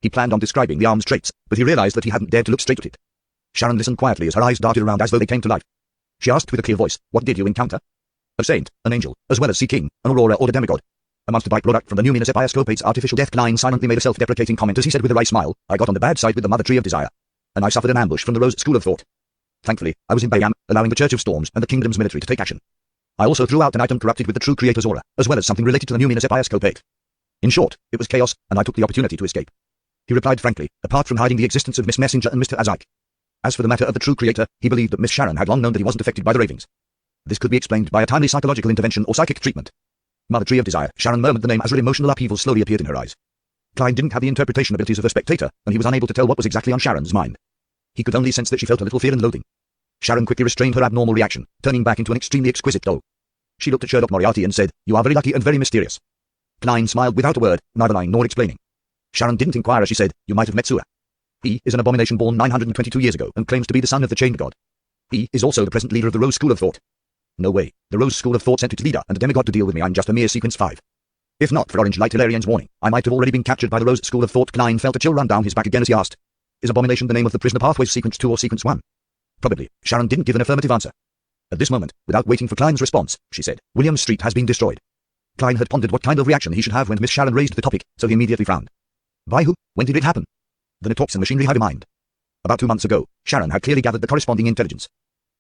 He planned on describing the arm's traits, but he realized that he hadn't dared to look straight at it. Sharon listened quietly as her eyes darted around as though they came to life. She asked with a clear voice, "What did you encounter?" "A saint, an angel, as well as Sea King, an Aurora or a demigod. A monster byproduct from the new Minas Epioscopate's artificial death." Klein silently made a self-deprecating comment as he said with a wry smile, "I got on the bad side with the Mother Tree of Desire. And I suffered an ambush from the Rose School of Thought. Thankfully, I was in Bayam, allowing the Church of Storms and the Kingdom's military to take action. I also threw out an item corrupted with the true Creator's aura, as well as something related to the new Minas Epioscopate. In short, it was chaos, and I took the opportunity to escape." He replied frankly, apart from hiding the existence of Miss Messenger and Mr. Azaik. As for the matter of the true Creator, he believed that Miss Sharon had long known that he wasn't affected by the ravings. This could be explained by a timely psychological intervention or psychic treatment. Mother Tree of Desire, Sharon murmured the name as her emotional upheaval slowly appeared in her eyes. Klein didn't have the interpretation abilities of a spectator, and he was unable to tell what was exactly on Sharon's mind. He could only sense that she felt a little fear and loathing. Sharon quickly restrained her abnormal reaction, turning back into an extremely exquisite doll. She looked at Sherlock Moriarty and said, "You are very lucky and very mysterious." Klein smiled without a word, neither lying nor explaining. Sharon didn't inquire as she said, "You might have met Sua. He is an abomination born 922 years ago and claims to be the son of the Chained God. He is also the present leader of the Rose School of Thought." "No way. The Rose School of Thought sent its leader and a demigod to deal with me. I'm just a mere sequence 5. If not for Orange Light Hilarian's warning, I might have already been captured by the Rose School of Thought." Klein felt a chill run down his back again as he asked, "Is Abomination the name of the prisoner pathways sequence 2 or sequence 1? "Probably." Sharon didn't give an affirmative answer. At this moment, without waiting for Klein's response, she said, "William Street has been destroyed." Klein had pondered what kind of reaction he should have when Miss Sharon raised the topic, so he immediately frowned. "By who? When did it happen?" "The Netoxin machinery had in mind. About 2 months ago." Sharon had clearly gathered the corresponding intelligence.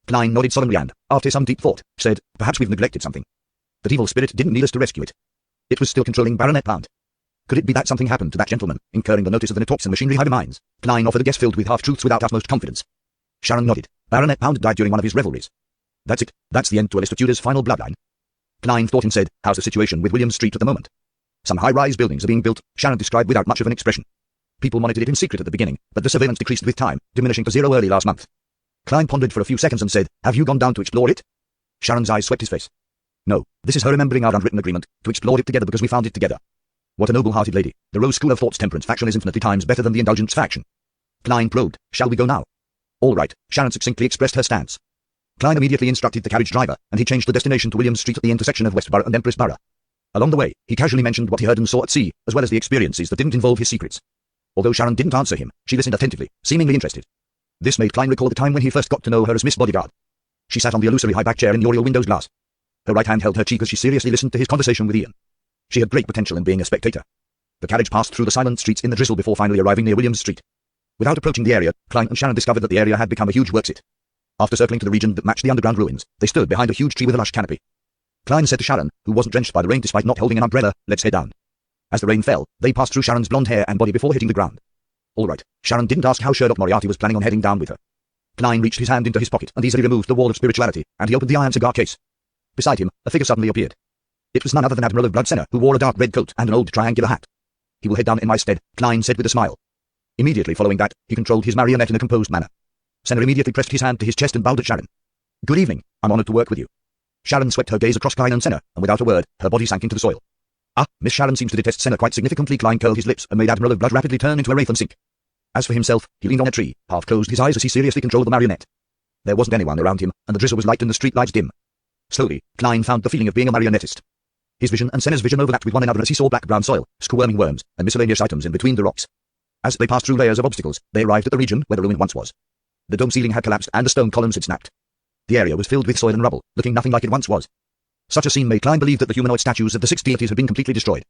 Klein nodded solemnly and, after some deep thought, said, "Perhaps we've neglected something. That evil spirit didn't need us to rescue it. It was still controlling Baronet Pound. Could it be that something happened to that gentleman, incurring the notice of the Netoxin machinery hive minds?" Klein offered a guess filled with half-truths without utmost confidence. Sharon nodded. "Baronet Pound died during one of his revelries. That's it. That's the end to Alistair Tudor's final bloodline." Klein thought and said, "How's the situation with William Street at the moment?" "Some high-rise buildings are being built," Sharon described without much of an expression. "People monitored it in secret at the beginning, but the surveillance decreased with time, diminishing to 0 early last month." Klein pondered for a few seconds and said, "Have you gone down to explore it?" Sharon's eyes swept his face. "No, this is her remembering our unwritten agreement, to explore it together because we found it together. What a noble-hearted lady. The Rose School of Thought's temperance faction is infinitely times better than the Indulgence faction." Klein probed, "Shall we go now?" "All right," Sharon succinctly expressed her stance. Klein immediately instructed the carriage driver, and he changed the destination to William Street at the intersection of Westborough and Empress Borough. Along the way, he casually mentioned what he heard and saw at sea, as well as the experiences that didn't involve his secrets. Although Sharon didn't answer him, she listened attentively, seemingly interested. This made Klein recall the time when he first got to know her as Miss Bodyguard. She sat on the illusory high-back chair in the Oriel Windows glass. Her right hand held her cheek as she seriously listened to his conversation with Ian. She had great potential in being a spectator. The carriage passed through the silent streets in the drizzle before finally arriving near William Street. Without approaching the area, Klein and Sharon discovered that the area had become a huge work site. After circling to the region that matched the underground ruins, they stood behind a huge tree with a lush canopy. Klein said to Sharon, who wasn't drenched by the rain despite not holding an umbrella, "Let's head down." As the rain fell, they passed through Sharon's blonde hair and body before hitting the ground. All right, Sharon didn't ask how Sherlock Moriarty was planning on heading down with her. Klein reached his hand into his pocket and easily removed the wall of spirituality, and he opened the iron cigar case. Beside him, a figure suddenly appeared. It was none other than Admiral of Blood Senna, who wore a dark red coat and an old triangular hat. "He will head down in my stead," Klein said with a smile. Immediately following that, he controlled his marionette in a composed manner. Senna immediately pressed his hand to his chest and bowed at Sharon. "Good evening, I'm honored to work with you." Sharon swept her gaze across Klein and Senna, and without a word, her body sank into the soil. "Ah, Miss Sharon seems to detest Senna quite significantly." Klein curled his lips and made Admiral of Blood rapidly turn into a wraith and sink. As for himself, he leaned on a tree, half closed his eyes as he seriously controlled the marionette. There wasn't anyone around him, and the drizzle was light and the street lights dim. Slowly, Klein found the feeling of being a marionettist. His vision and Senna's vision overlapped with one another as he saw black-brown soil, squirming worms, and miscellaneous items in between the rocks. As they passed through layers of obstacles, they arrived at the region where the ruin once was. The dome ceiling had collapsed and the stone columns had snapped. The area was filled with soil and rubble, looking nothing like it once was. Such a scene made Klein believe that the humanoid statues of the 6 deities had been completely destroyed.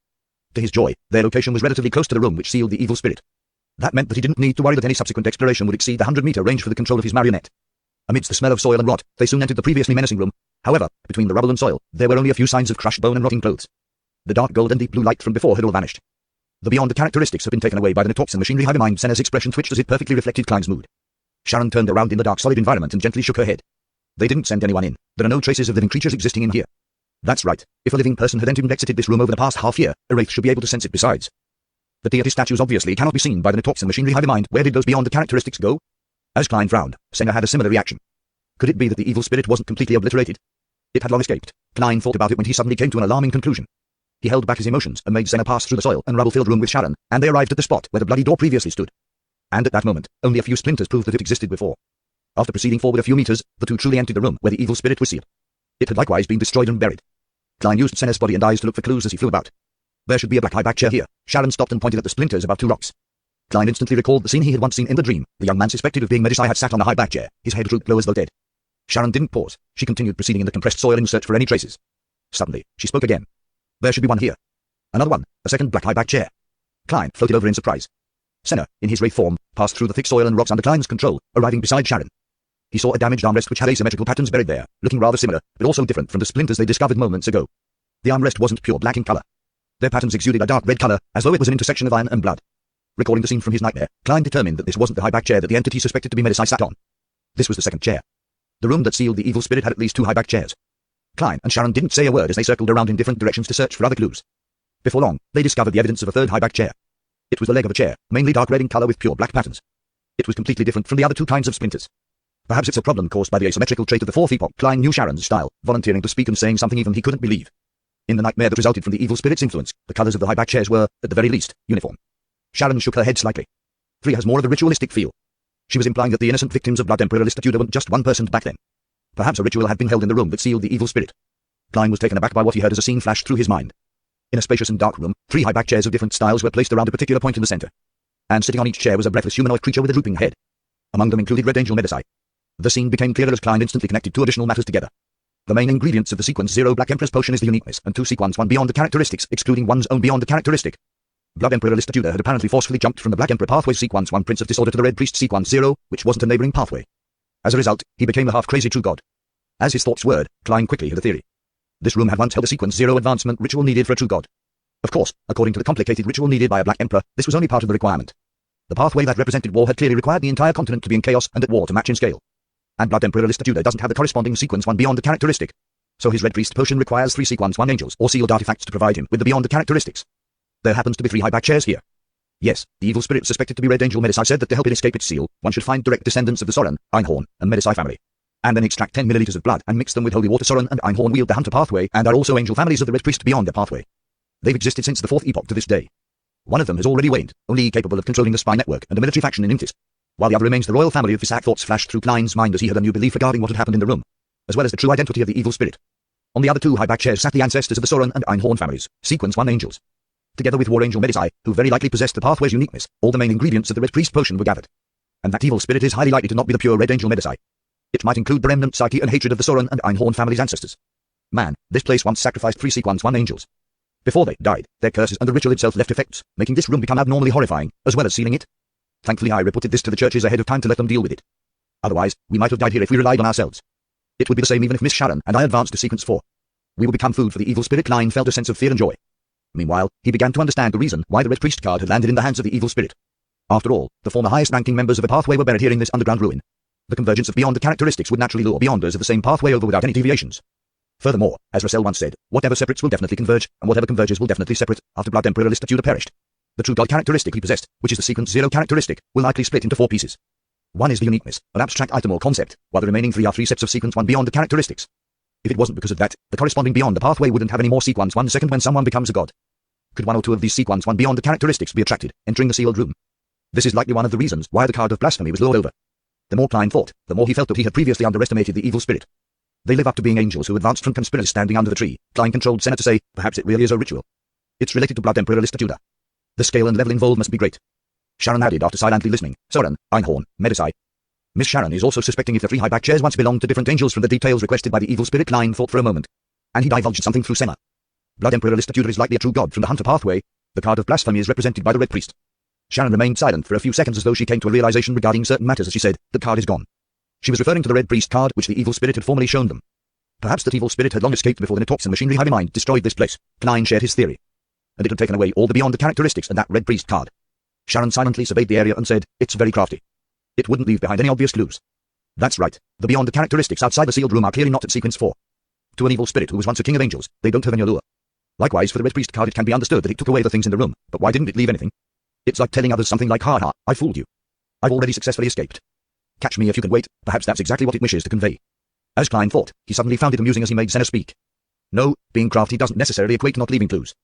To his joy, their location was relatively close to the room which sealed the evil spirit. That meant that he didn't need to worry that any subsequent exploration would exceed the 100-meter range for the control of his marionette. Amidst the smell of soil and rot, they soon entered the previously menacing room. However, between the rubble and soil, there were only a few signs of crushed bone and rotting clothes. The dark gold and deep blue light from before had all vanished. The beyond characteristics had been taken away by the netoxin machinery. Hive mind. Senna's expression twitched as it perfectly reflected Klein's mood. Sharon turned around in the dark solid environment and gently shook her head. "They didn't send anyone in. There are no traces of living creatures existing in here." "That's right. If a living person had entered and exited this room over the past half year, a wraith should be able to sense it besides. The deity statues obviously cannot be seen by the netoxin machinery. Hive mind. Where did those beyond characteristics go?" As Klein frowned, Senna had a similar reaction. Could it be that the evil spirit wasn't completely obliterated? It had long escaped. Klein thought about it when he suddenly came to an alarming conclusion. He held back his emotions and made Senna pass through the soil and rubble-filled room with Sharon, and they arrived at the spot where the bloody door previously stood. And at that moment, only a few splinters proved that it existed before. After proceeding forward a few meters, the two truly entered the room where the evil spirit was sealed. It had likewise been destroyed and buried. Klein used Senna's body and eyes to look for clues as he flew about. "There should be a black high-back chair here." Sharon stopped and pointed at the splinters above 2 rocks. Klein instantly recalled the scene he had once seen in the dream. The young man suspected of being Medici had sat on a high-back chair, his head drooped low as though dead. Sharon didn't pause. She continued proceeding in the compressed soil in search for any traces. Suddenly, she spoke again. "There should be one here." Another one, a second black high-back chair. Klein floated over in surprise. Senna, in his wraith form, passed through the thick soil and rocks under Klein's control, arriving beside Sharon. He saw a damaged armrest which had asymmetrical patterns buried there, looking rather similar, but also different from the splinters they discovered moments ago. The armrest wasn't pure black in color. Their patterns exuded a dark red color, as though it was an intersection of iron and blood. Recalling the scene from his nightmare, Klein determined that this wasn't the high-back chair that the entity suspected to be Medici sat on. This was the second chair. The room that sealed the evil spirit had at least 2 high-back chairs. Klein and Sharon didn't say a word as they circled around in different directions to search for other clues. Before long, they discovered the evidence of a third high-back chair. It was the leg of a chair, mainly dark red in color with pure black patterns. It was completely different from the other 2 kinds of splinters. Perhaps it's a problem caused by the asymmetrical trait of the 4th epoch. Klein knew Sharon's style, volunteering to speak and saying something even he couldn't believe. In the nightmare that resulted from the evil spirit's influence, the colors of the high-back chairs were, at the very least, uniform. Sharon shook her head slightly. 3 has more of a ritualistic feel. She was implying that the innocent victims of Blood Emperor Lister Tudor weren't just one person back then. Perhaps a ritual had been held in the room that sealed the evil spirit. Klein was taken aback by what he heard as a scene flashed through his mind. In a spacious and dark room, 3 high-back chairs of different styles were placed around a particular point in the center. And sitting on each chair was a breathless humanoid creature with a drooping head. Among them included Red Angel Medici. The scene became clearer as Klein instantly connected 2 additional matters together. The main ingredients of the Sequence 0 Black Empress potion is the uniqueness, and 2 Sequence 1 beyond the characteristics, excluding one's own beyond the characteristic. Blood Emperor Lister Tudor had apparently forcefully jumped from the Black Emperor pathway Sequence 1 Prince of Disorder to the Red Priest Sequence 0, which wasn't a neighboring pathway. As a result, he became a half-crazy true god. As his thoughts whirred, Klein quickly had a theory. This room had once held a Sequence 0 advancement ritual needed for a true god. Of course, according to the complicated ritual needed by a Black Emperor, this was only part of the requirement. The pathway that represented war had clearly required the entire continent to be in chaos and at war to match in scale. And Blood Emperor Lister Tudor doesn't have the corresponding Sequence 1 beyond the characteristic. So his Red Priest potion requires 3 Sequence 1 angels or sealed artifacts to provide him with the beyond the characteristics. There happens to be 3 high-back chairs here. Yes, the evil spirit suspected to be Red Angel Medici said that to help it escape its seal, one should find direct descendants of the Soren, Einhorn, and Medici family. And then extract 10 milliliters of blood and mix them with holy water. Soren and Einhorn wield the Hunter pathway and are also angel families of the Red Priest beyond their pathway. They've existed since the 4th epoch to this day. One of them has already waned, only capable of controlling the spy network and a military faction in Intis, while the other remains the royal family of Visak. Thoughts flashed through Klein's mind as he had a new belief regarding what had happened in the room, as well as the true identity of the evil spirit. On the other 2 high-back chairs sat the ancestors of the Soren and Einhorn families, Sequence 1 angels. Together with War Angel Medici, who very likely possessed the pathway's uniqueness, all the main ingredients of the Red Priest potion were gathered. And that evil spirit is highly likely to not be the pure Red Angel Medici. It might include the remnant psyche and hatred of the Soren and Einhorn family's ancestors. Man, this place once sacrificed 3 Sequence 1 angels. Before they died, their curses and the ritual itself left effects, making this room become abnormally horrifying, as well as sealing it. Thankfully I reported this to the churches ahead of time to let them deal with it. Otherwise, we might have died here if we relied on ourselves. It would be the same even if Miss Sharon and I advanced to sequence 4. We would become food for the evil spirit. Klein felt a sense of fear and joy. Meanwhile, he began to understand the reason why the Red Priest card had landed in the hands of the evil spirit. After all, the former highest-ranking members of the pathway were buried here in this underground ruin. The convergence of beyond the characteristics would naturally lure beyonders of the same pathway over without any deviations. Furthermore, as Russell once said, whatever separates will definitely converge, and whatever converges will definitely separate. After Blood Emperor Lister Tudor perished, the true God characteristic he possessed, which is the sequence 0 characteristic, will likely split into 4 pieces. One is the uniqueness, an abstract item or concept, while the remaining 3 are 3 sets of sequence 1 beyond the characteristics. If it wasn't because of that, the corresponding beyond the pathway wouldn't have any more sequence 1 second when someone becomes a god. Could 1 or 2 of these sequence 1 beyond the characteristics be attracted, entering the sealed room? This is likely one of the reasons why the card of blasphemy was lured over. The more Klein thought, the more he felt that he had previously underestimated the evil spirit. They live up to being angels who advanced from conspirators standing under the tree. Klein controlled Senna to say, perhaps it really is a ritual. It's related to Blood Emperor Lister Tudor. The scale and level involved must be great. Sharon added after silently listening, Soren, Einhorn, Medicai. Miss Sharon is also suspecting if the 3 high-back chairs once belonged to different angels from the details requested by the evil spirit. Klein thought for a moment. And he divulged something through Senna. Blood Emperor Lister Tudor is likely a true god from the Hunter pathway. The card of blasphemy is represented by the Red Priest. Sharon remained silent for a few seconds as though she came to a realization regarding certain matters as she said, the card is gone. She was referring to the Red Priest card which the evil spirit had formerly shown them. Perhaps that evil spirit had long escaped before the Netoxin machinery hive mind destroyed this place. Klein shared his theory. And it had taken away all the beyond the characteristics and that Red Priest card. Sharon silently surveyed the area and said, it's very crafty. It wouldn't leave behind any obvious clues. That's right, the beyond the characteristics outside the sealed room are clearly not at sequence 4. To an evil spirit who was once a king of angels, they don't have any allure. Likewise for the Red Priest card it can be understood that it took away the things in the room, but why didn't it leave anything? It's like telling others something like ha ha, I fooled you. I've already successfully escaped. Catch me if you can wait, perhaps that's exactly what it wishes to convey. As Klein thought, he suddenly found it amusing as he made Senna speak. No, being crafty doesn't necessarily equate to not leaving clues.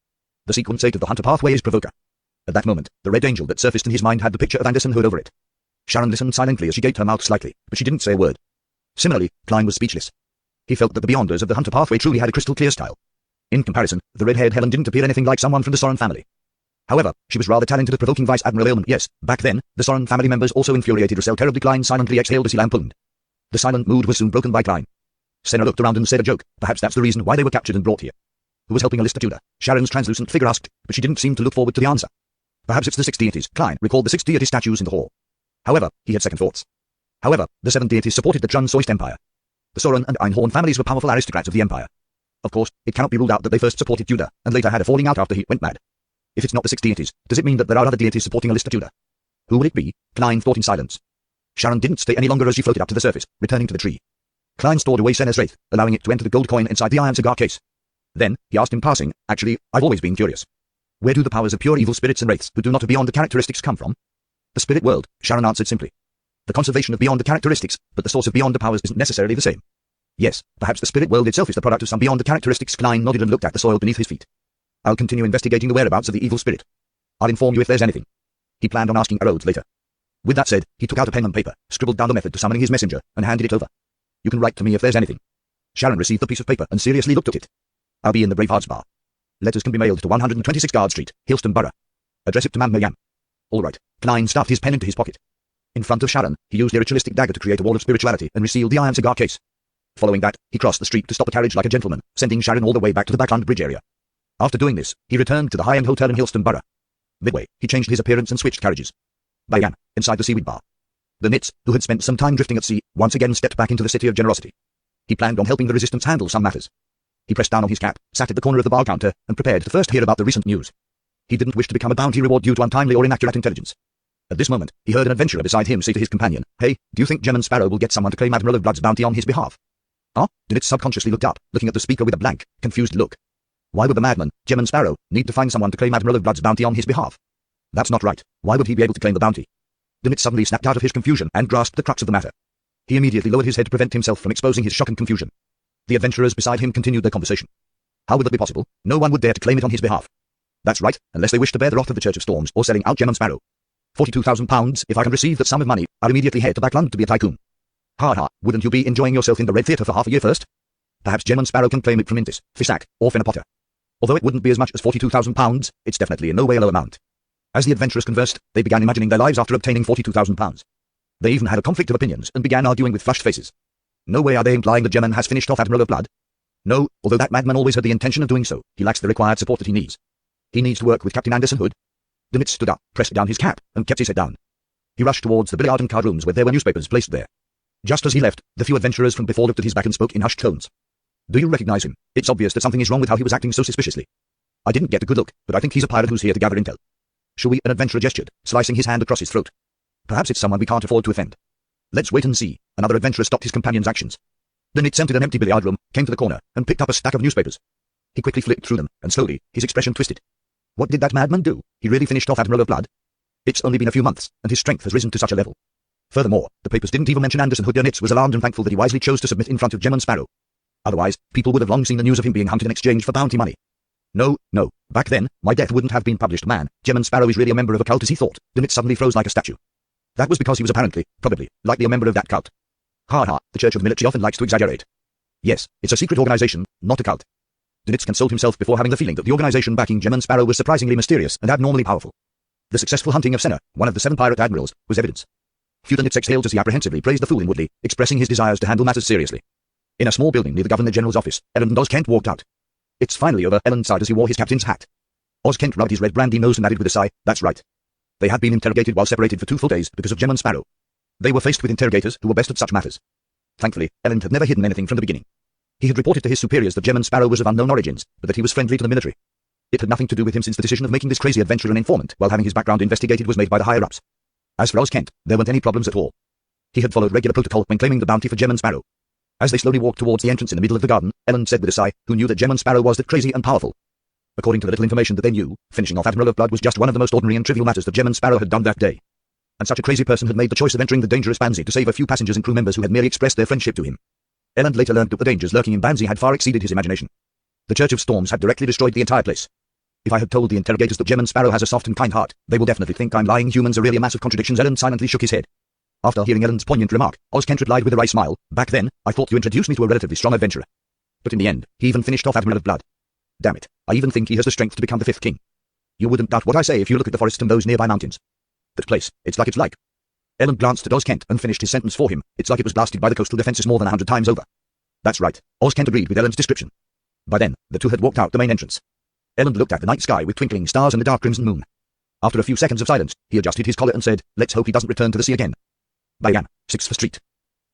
The sequence 8 of the Hunter pathway is Provoker. At that moment, the red angel that surfaced in his mind had the picture of Anderson Hood over it. Sharon listened silently as she gaped her mouth slightly, but she didn't say a word. Similarly, Klein was speechless. He felt that the Beyonders of the Hunter pathway truly had a crystal clear style. In comparison, the red-haired Helen didn't appear anything like someone from the Soren family. However, she was rather talented at provoking Vice Admiral Ailman. Yes, back then, the Soren family members also infuriated Russell terribly. Klein silently exhaled as he lampooned. The silent mood was soon broken by Klein. Senna looked around and said a joke. Perhaps that's the reason why they were captured and brought here. Who was helping Lister Tudor? Sharon's translucent figure asked, but she didn't seem to look forward to the answer. Perhaps it's the 6 deities. Klein recalled the 6 deity statues in the hall. However, he had second thoughts. However, the 7 deities supported the Trunsoist Empire. The Soren and Einhorn families were powerful aristocrats of the empire. Of course, it cannot be ruled out that they first supported Tudor, and later had a falling out after he went mad. If it's not the 6 deities, does it mean that there are other deities supporting Lister Tudor? Who would it be? Klein thought in silence. Sharon didn't stay any longer as she floated up to the surface, returning to the tree. Klein stored away Senna's wraith, allowing it to enter the gold coin inside the iron cigar case. Then, he asked in passing, actually, I've always been curious. Where do the powers of pure evil spirits and wraiths who do not have beyond the characteristics come from? The spirit world, Sharon answered simply. The conservation of beyond the characteristics, but the source of beyond the powers isn't necessarily the same. Yes, perhaps the spirit world itself is the product of some beyond the characteristics. Klein nodded and looked at the soil beneath his feet. I'll continue investigating the whereabouts of the evil spirit. I'll inform you if there's anything. He planned on asking Rhodes later. With that said, he took out a pen and paper, scribbled down the method to summoning his messenger, and handed it over. You can write to me if there's anything. Sharon received the piece of paper and seriously looked at it. I'll be in the Bravehearts bar. Letters can be mailed to 126 Guard Street, Hillston Borough. Address it to Mam Miriam. All right. Klein stuffed his pen into his pocket. In front of Sharon, he used a ritualistic dagger to create a wall of spirituality and resealed the iron cigar case. Following that, he crossed the street to stop a carriage like a gentleman, sending Sharon all the way back to the Backland Bridge area. After doing this, he returned to the high-end hotel in Hillston Borough. Midway, he changed his appearance and switched carriages. Bayan, inside the seaweed bar. The Nits, who had spent some time drifting at sea, once again stepped back into the city of generosity. He planned on helping the resistance handle some matters. He pressed down on his cap, sat at the corner of the bar counter, and prepared to first hear about the recent news. He didn't wish to become a bounty reward due to untimely or inaccurate intelligence. At this moment, he heard an adventurer beside him say to his companion, Hey, do you think Gemman Sparrow will get someone to claim Admiral of Blood's bounty on his behalf? Huh? Did it subconsciously looked up, looking at the speaker with a blank, confused look. Why would the madman, Gemman Sparrow, need to find someone to claim Admiral of Blood's bounty on his behalf? That's not right. Why would he be able to claim the bounty? Dimit suddenly snapped out of his confusion and grasped the crux of the matter. He immediately lowered his head to prevent himself from exposing his shock and confusion. The adventurers beside him continued their conversation. How would that be possible? No one would dare to claim it on his behalf. That's right, unless they wish to bear the wrath of the Church of Storms or selling out Gemman Sparrow. £42,000, if I can receive that sum of money, I'll immediately head to Backland to be a tycoon. Ha ha, wouldn't you be enjoying yourself in the Red Theatre for half a year first? Perhaps Gemman Sparrow can claim it from Intis, Fisak, or Fenner Potter. Although it wouldn't be as much as £42,000, it's definitely in no way a low amount. As the adventurers conversed, they began imagining their lives after obtaining £42,000. They even had a conflict of opinions and began arguing with flushed faces. No way are they implying that Gemman has finished off Admiral of Blood. No, although that madman always had the intention of doing so, he lacks the required support that he needs. He needs to work with Captain Anderson Hood. Dimit stood up, pressed down his cap, and kept his head down. He rushed towards the billiard and card rooms where there were newspapers placed there. Just as he left, the few adventurers from before looked at his back and spoke in hushed tones. Do you recognize him? It's obvious that something is wrong with how he was acting so suspiciously. I didn't get a good look, but I think he's a pirate who's here to gather intel. Shall we? An adventurer gestured, slicing his hand across his throat. Perhaps it's someone we can't afford to offend. Let's wait and see. Another adventurer stopped his companion's actions. Then it entered an empty billiard room, came to the corner, and picked up a stack of newspapers. He quickly flipped through them, and slowly, his expression twisted. What did that madman do? He really finished off Admiral of Blood? It's only been a few months, and his strength has risen to such a level. Furthermore, the papers didn't even mention Anderson Hoodernitz was alarmed and thankful that he wisely chose to submit in front of Gem and Sparrow. Otherwise, people would have long seen the news of him being hunted in exchange for bounty money. No, back then, my death wouldn't have been published. Man, Gem and Sparrow is really a member of a cult as he thought. Then it suddenly froze like a statue. That was because he was probably, likely a member of that cult. Ha, the Church of Military often likes to exaggerate. Yes, it's a secret organization, not a cult. Dinitz consoled himself before having the feeling that the organization backing Gem and Sparrow was surprisingly mysterious and abnormally powerful. The successful hunting of Senna, one of the 7 pirate admirals, was evidence. Dinitz exhaled as he apprehensively praised the fool inwardly, expressing his desires to handle matters seriously. In a small building near the Governor General's office, Ellen and Oz Kent walked out. It's finally over, Ellen sighed as he wore his captain's hat. Oz Kent rubbed his red brandy nose and added with a sigh, that's right. They had been interrogated while separated for 2 full days because of Gem and Sparrow. They were faced with interrogators who were best at such matters. Thankfully, Ellen had never hidden anything from the beginning. He had reported to his superiors that Gem and Sparrow was of unknown origins, but that he was friendly to the military. It had nothing to do with him since the decision of making this crazy adventurer an informant while having his background investigated was made by the higher-ups. As for Oz Kent, there weren't any problems at all. He had followed regular protocol when claiming the bounty for Gem and Sparrow. As they slowly walked towards the entrance in the middle of the garden, Ellen said with a sigh, who knew that Gem and Sparrow was that crazy and powerful. According to the little information that they knew, finishing off Admiral of Blood was just one of the most ordinary and trivial matters that Gem and Sparrow had done that day. And such a crazy person had made the choice of entering the dangerous Banzi to save a few passengers and crew members who had merely expressed their friendship to him. Ellen later learned that the dangers lurking in Banzi had far exceeded his imagination. The Church of Storms had directly destroyed the entire place. If I had told the interrogators that Gem and Sparrow has a soft and kind heart, they will definitely think I'm lying. Humans are really a mass of contradictions. Ellen silently shook his head. After hearing Ellen's poignant remark, Oz Kent replied with a wry smile, back then, I thought you introduced me to a relatively strong adventurer. But in the end, he even finished off Admiral of Blood. Damn it, I even think he has the strength to become the 5th king. You wouldn't doubt what I say if you look at the forest and those nearby mountains. That place, it's like. Ellen glanced at Oz Kent and finished his sentence for him, it's like it was blasted by the coastal defenses more than 100 times over. That's right, Oz Kent agreed with Ellen's description. By then, the two had walked out the main entrance. Ellen looked at the night sky with twinkling stars and the dark crimson moon. After a few seconds of silence, he adjusted his collar and said, let's hope he doesn't return to the sea again. Bayan, 6th Street.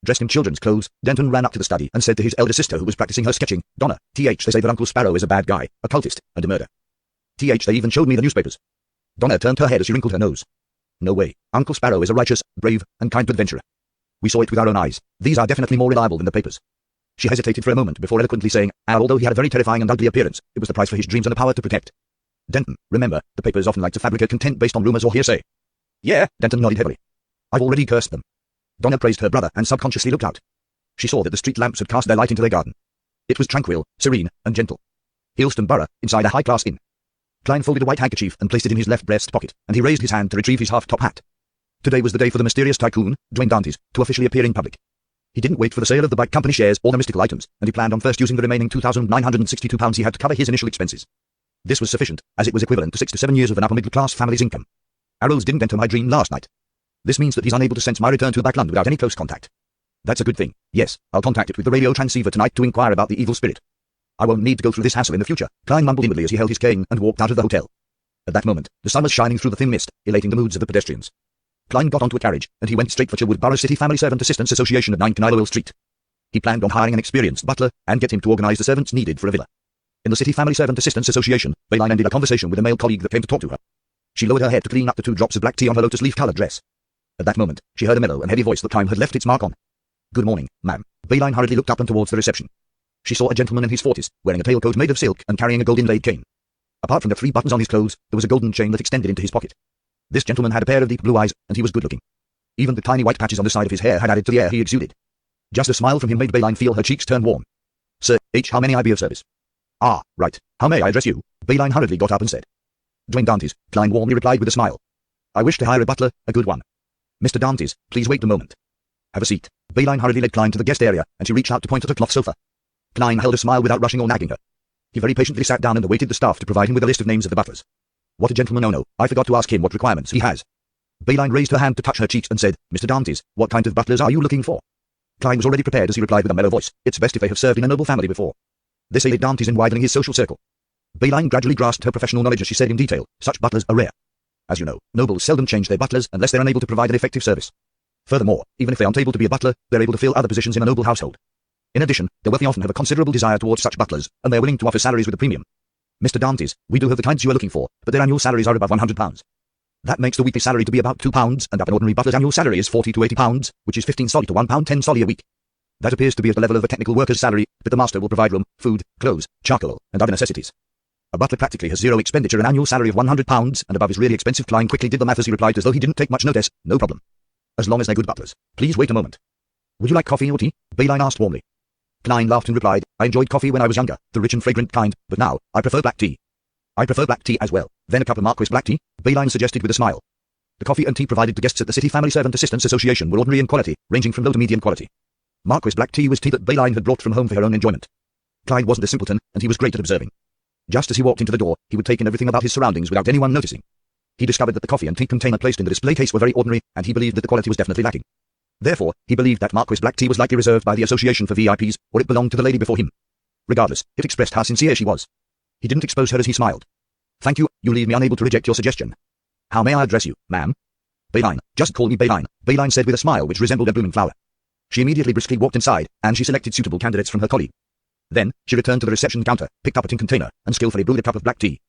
Dressed in children's clothes, Denton ran up to the study and said to his elder sister who was practicing her sketching, Donna, they say that Uncle Sparrow is a bad guy, a cultist, and a murderer. They even showed me the newspapers. Donna turned her head as she wrinkled her nose. No way, Uncle Sparrow is a righteous, brave, and kind adventurer. We saw it with our own eyes. These are definitely more reliable than the papers. She hesitated for a moment before eloquently saying, although he had a very terrifying and ugly appearance, it was the price for his dreams and the power to protect. Denton, remember, the papers often like to fabricate content based on rumors or hearsay. Yeah, Denton nodded heavily. I've already cursed them. Donna praised her brother and subconsciously looked out. She saw that the street lamps had cast their light into their garden. It was tranquil, serene, and gentle. Hillston Borough, inside a high-class inn. Klein folded a white handkerchief and placed it in his left breast pocket, and he raised his hand to retrieve his half-top hat. Today was the day for the mysterious tycoon, Dwayne Dantes, to officially appear in public. He didn't wait for the sale of the bike company shares or the mystical items, and he planned on first using the remaining £2,962 he had to cover his initial expenses. This was sufficient, as it was equivalent to 6 to 7 years of an upper-middle-class family's income. Arrows didn't enter my dream last night. This means that he's unable to sense my return to Backland without any close contact. That's a good thing. Yes, I'll contact it with the radio transceiver tonight to inquire about the evil spirit. I won't need to go through this hassle in the future, Klein mumbled inwardly as he held his cane and walked out of the hotel. At that moment, the sun was shining through the thin mist, elating the moods of the pedestrians. Klein got onto a carriage, and he went straight for Sherwood Borough City Family Servant Assistance Association at 9 Canilowell Street. He planned on hiring an experienced butler and get him to organize the servants needed for a villa. In the City Family Servant Assistance Association, Bayline ended a conversation with a male colleague that came to talk to her. She lowered her head to clean up the 2 drops of black tea on her lotus leaf-colored dress. At that moment, she heard a mellow and heavy voice that time had left its mark on. Good morning, ma'am. Bayline hurriedly looked up and towards the reception. She saw a gentleman in his 40s, wearing a tailcoat made of silk and carrying a gold-inlaid cane. Apart from the 3 buttons on his clothes, there was a golden chain that extended into his pocket. This gentleman had a pair of deep blue eyes, and he was good-looking. Even the tiny white patches on the side of his hair had added to the air he exuded. Just a smile from him made Bayline feel her cheeks turn warm. Sir, how may I be of service? Ah, right. How may I address you? Bayline hurriedly got up and said. Dwayne Dantes, Klein warmly replied with a smile. I wish to hire a butler, a good one. Mr. Dantes, please wait a moment. Have a seat. Bayline hurriedly led Klein to the guest area, and she reached out to point at a cloth sofa. Klein held a smile without rushing or nagging her. He very patiently sat down and awaited the staff to provide him with a list of names of the butlers. What a gentleman, oh no, I forgot to ask him what requirements he has. Bayline raised her hand to touch her cheeks and said, Mr. Dantes, what kind of butlers are you looking for? Klein was already prepared as he replied with a mellow voice, it's best if they have served in a noble family before. This aided Dantes in widening his social circle. Bayline gradually grasped her professional knowledge as she said in detail, such butlers are rare. As you know, nobles seldom change their butlers unless they're unable to provide an effective service. Furthermore, even if they aren't able to be a butler, they're able to fill other positions in a noble household. In addition, the wealthy often have a considerable desire towards such butlers, and they're willing to offer salaries with a premium. Mr. Dantes, we do have the kinds you are looking for, but their annual salaries are above £100. That makes the weekly salary to be about £2, and an ordinary butler's annual salary is £40 to £80, which is 15 solly to £1 10 solly a week. That appears to be at the level of a technical worker's salary, but the master will provide room, food, clothes, charcoal, and other necessities. A butler practically has zero expenditure. An annual salary of £100 and above is really expensive. Klein quickly did the math as he replied as though he didn't take much notice. No problem. As long as they're good butlers. Please wait a moment. Would you like coffee or tea? Bayline asked warmly. Klein laughed and replied, I enjoyed coffee when I was younger, the rich and fragrant kind, but now, I prefer black tea. I prefer black tea as well. Then a cup of Marquis black tea, Bayline suggested with a smile. The coffee and tea provided to guests at the City Family Servant Assistance Association were ordinary in quality, ranging from low to medium quality. Marquis black tea was tea that Bayline had brought from home for her own enjoyment. Klein wasn't a simpleton, and he was great at observing. Just as he walked into the door, he would take in everything about his surroundings without anyone noticing. He discovered that the coffee and tea container placed in the display case were very ordinary, and he believed that the quality was definitely lacking. Therefore, he believed that Marquis black tea was likely reserved by the association for VIPs, or it belonged to the lady before him. Regardless, it expressed how sincere she was. He didn't expose her as he smiled. Thank you, you leave me unable to reject your suggestion. How may I address you, ma'am? Bayline, just call me Bayline, Bayline said with a smile which resembled a blooming flower. She immediately briskly walked inside, and she selected suitable candidates from her colleague. Then, she returned to the reception counter, picked up a tin container, and skillfully brewed a cup of black tea.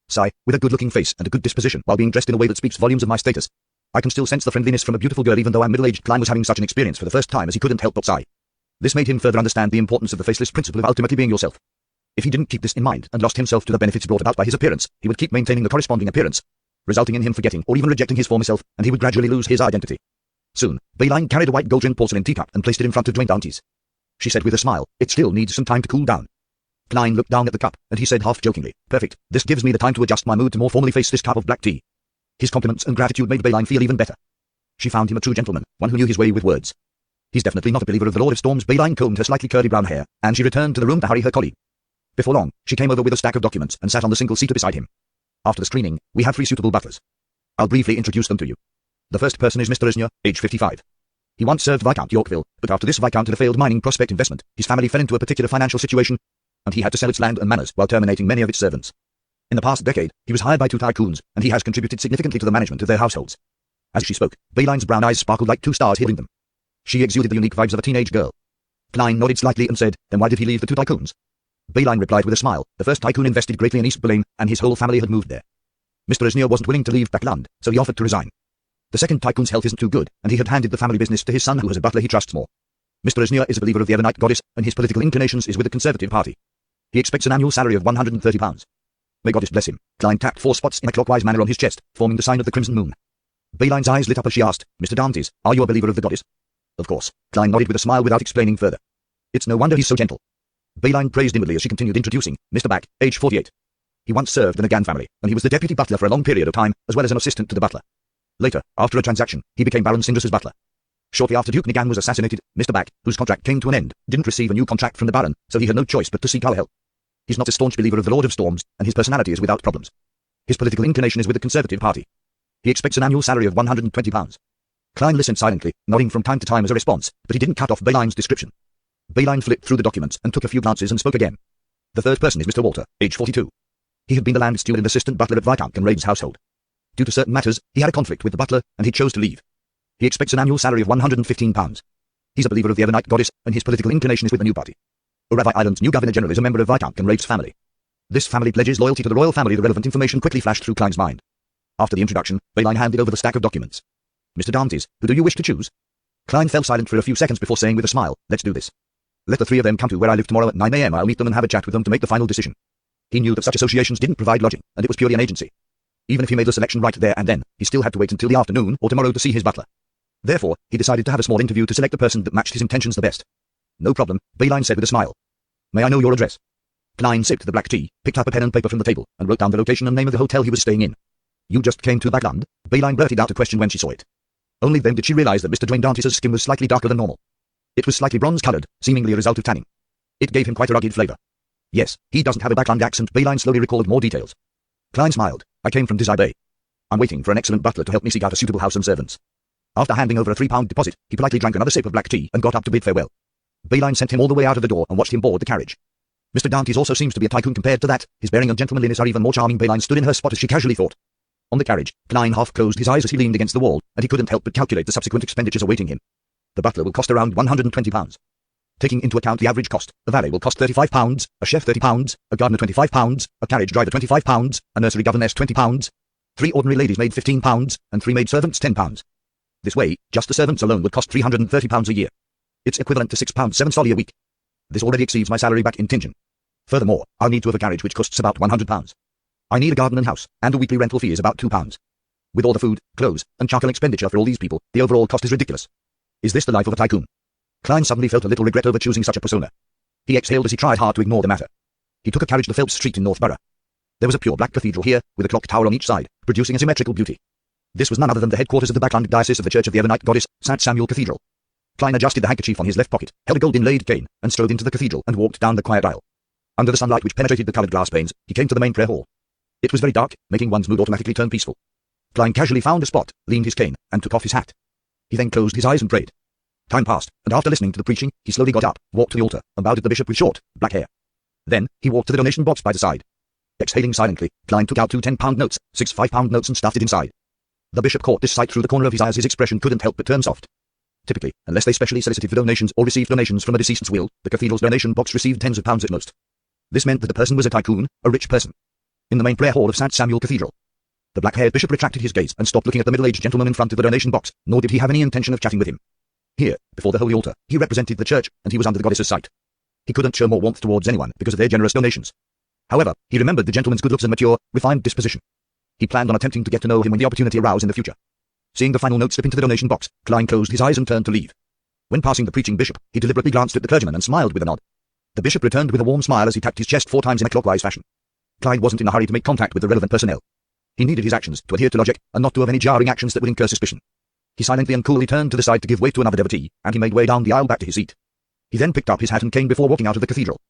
Sigh, with a good-looking face and a good disposition while being dressed in a way that speaks volumes of my status. I can still sense the friendliness from a beautiful girl even though I'm middle-aged. Klein was having such an experience for the first time as he couldn't help but sigh. This made him further understand the importance of the faceless principle of ultimately being yourself. If he didn't keep this in mind and lost himself to the benefits brought about by his appearance, he would keep maintaining the corresponding appearance, resulting in him forgetting or even rejecting his former self, and he would gradually lose his identity. Soon, Bayline carried a white gold-rimmed porcelain teacup and placed it in front of Dwayne Dantes. She said with a smile, it still needs some time to cool down. Klein looked down at the cup, and he said half-jokingly, perfect, this gives me the time to adjust my mood to more formally face this cup of black tea. His compliments and gratitude made Bayline feel even better. She found him a true gentleman, one who knew his way with words. He's definitely not a believer of the Lord of Storms. Bayline combed her slightly curly brown hair, and she returned to the room to hurry her colleague. Before long, she came over with a stack of documents and sat on the single seater beside him. After the screening, we have 3 suitable butlers. I'll briefly introduce them to you. The first person is Mr. Esnier, age 55. He once served Viscount Yorkville, but after this Viscount had a failed mining prospect investment, his family fell into a particular financial situation, and he had to sell its land and manors while terminating many of its servants. In the past decade, he was hired by 2 tycoons, and he has contributed significantly to the management of their households. As she spoke, Bayline's brown eyes sparkled like 2 stars hitting them. She exuded the unique vibes of a teenage girl. Klein nodded slightly and said, then why did he leave the 2 tycoons? Bayline replied with a smile, the first tycoon invested greatly in East Boleyn, and his whole family had moved there. Mr. Esnier wasn't willing to leave Backland, so he offered to resign. The second tycoon's health isn't too good, and he had handed the family business to his son who has a butler he trusts more. Mr. Esnier is a believer of the Evernight goddess, and his political inclinations is with the Conservative Party. He expects an annual salary of £130. May goddess bless him. Klein tapped 4 spots in a clockwise manner on his chest, forming the sign of the crimson moon. Bayline's eyes lit up as she asked, Mr. Dantes, are you a believer of the goddess? Of course. Klein nodded with a smile without explaining further. It's no wonder he's so gentle. Bayline praised inwardly as she continued introducing, Mr. Back, age 48. He once served in the Gann family, and he was the deputy butler for a long period of time, as well as an assistant to the butler. Later, after a transaction, he became Baron Syndras's butler. Shortly after Duke Nigan was assassinated, Mr. Back, whose contract came to an end, didn't receive a new contract from the Baron, so he had no choice but to seek our help. He's not a staunch believer of the Lord of Storms, and his personality is without problems. His political inclination is with the Conservative Party. He expects an annual salary of £120. Klein listened silently, nodding from time to time as a response, but he didn't cut off Bayline's description. Bayline flipped through the documents and took a few glances and spoke again. The third person is Mr. Walter, age 42. He had been the land steward and assistant butler at Viscount Conrade's household. Due to certain matters, he had a conflict with the butler, and he chose to leave. He expects an annual salary of £115. He's a believer of the Evernight goddess, and his political inclination is with the new party. Uravi Island's new Governor-General is a member of Viscount Conrade's family. This family pledges loyalty to the royal family. The relevant information quickly flashed through Klein's mind. After the introduction, Bayline handed over the stack of documents. Mr. Dantes, who do you wish to choose? Klein fell silent for a few seconds before saying with a smile, let's do this. Let the 3 of them come to where I live tomorrow at 9 a.m. I'll meet them and have a chat with them to make the final decision. He knew that such associations didn't provide lodging, and it was purely an agency. Even if he made the selection right there and then, he still had to wait until the afternoon or tomorrow to see his butler. Therefore, he decided to have a small interview to select the person that matched his intentions the best. No problem, Bayline said with a smile. May I know your address? Klein sipped the black tea, picked up a pen and paper from the table, and wrote down the location and name of the hotel he was staying in. You just came to Backland? Bayline blurted out a question when she saw it. Only then did she realize that Mr. Dwayne Dantes' skin was slightly darker than normal. It was slightly bronze-colored, seemingly a result of tanning. It gave him quite a rugged flavor. Yes, he doesn't have a Backland accent. Bayline slowly recalled more details. Klein smiled. I came from Desire Bay. I'm waiting for an excellent butler to help me seek out a suitable house and servants. After handing over a £3 deposit, he politely drank another sip of black tea and got up to bid farewell. Bayline sent him all the way out of the door and watched him board the carriage. Mr. Dantes also seems to be a tycoon compared to that. His bearing and gentlemanliness are even more charming. Bayline stood in her spot as she casually thought. On the carriage, Klein half closed his eyes as he leaned against the wall, and he couldn't help but calculate the subsequent expenditures awaiting him. The butler will cost around £120. Taking into account the average cost, a valet will cost £35, a chef £30, a gardener £25, a carriage driver £25, a nursery governess £20, 3 ordinary ladies' maid £15, and 3 maid servants £10. This way, just the servants alone would cost £330 a year. It's equivalent to £6 7 solly a week. This already exceeds my salary back in Tingen. Furthermore, I'll need to have a carriage which costs about £100. I need a garden and house, and a weekly rental fee is about £2. With all the food, clothes, and charcoal expenditure for all these people, the overall cost is ridiculous. Is this the life of a tycoon? Klein suddenly felt a little regret over choosing such a persona. He exhaled as he tried hard to ignore the matter. He took a carriage to Phelps Street in North Borough. There was a pure black cathedral here, with a clock tower on each side, producing a symmetrical beauty. This was none other than the headquarters of the Backland Diocese of the Church of the Ebonite Goddess, St. Samuel Cathedral. Klein adjusted the handkerchief on his left pocket, held a gold inlaid cane, and strode into the cathedral and walked down the quiet aisle. Under the sunlight which penetrated the coloured glass panes, he came to the main prayer hall. It was very dark, making one's mood automatically turn peaceful. Klein casually found a spot, leaned his cane, and took off his hat. He then closed his eyes and prayed. Time passed, and after listening to the preaching, he slowly got up, walked to the altar, and bowed at the bishop with short, black hair. Then, he walked to the donation box by the side. Exhaling silently, Klein took out 2 £10 notes, 6 £5 notes and stuffed it inside. The bishop caught this sight through the corner of his eyes. His expression couldn't help but turn soft. Typically, unless they specially solicited for donations or received donations from a deceased's will, the cathedral's donation box received tens of pounds at most. This meant that the person was a tycoon, a rich person. In the main prayer hall of St. Samuel Cathedral, the black-haired bishop retracted his gaze and stopped looking at the middle-aged gentleman in front of the donation box, nor did he have any intention of chatting with him. Here, before the holy altar, he represented the church, and he was under the goddess's sight. He couldn't show more warmth towards anyone because of their generous donations. However, he remembered the gentleman's good looks and mature, refined disposition. He planned on attempting to get to know him when the opportunity arose in the future. Seeing the final note slip into the donation box, Klein closed his eyes and turned to leave. When passing the preaching bishop, he deliberately glanced at the clergyman and smiled with a nod. The bishop returned with a warm smile as he tapped his chest 4 times in a clockwise fashion. Klein wasn't in a hurry to make contact with the relevant personnel. He needed his actions to adhere to logic and not to have any jarring actions that would incur suspicion. He silently and coolly turned to the side to give way to another devotee, and he made way down the aisle back to his seat. He then picked up his hat and cane before walking out of the cathedral.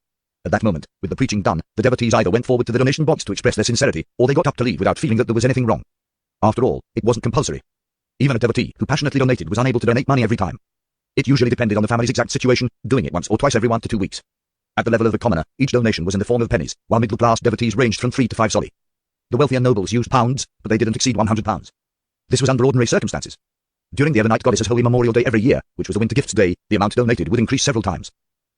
At that moment, with the preaching done, the devotees either went forward to the donation box to express their sincerity, or they got up to leave without feeling that there was anything wrong. After all, it wasn't compulsory. Even a devotee who passionately donated was unable to donate money every time. It usually depended on the family's exact situation, doing it once or twice every 1 to 2 weeks. At the level of a commoner, each donation was in the form of pennies, while middle-class devotees ranged from 3 to 5 soldi. The wealthier nobles used pounds, but they didn't exceed £100. This was under ordinary circumstances. During the Ebonite Goddess's Holy Memorial Day every year, which was the Winter Gifts Day, the amount donated would increase several times.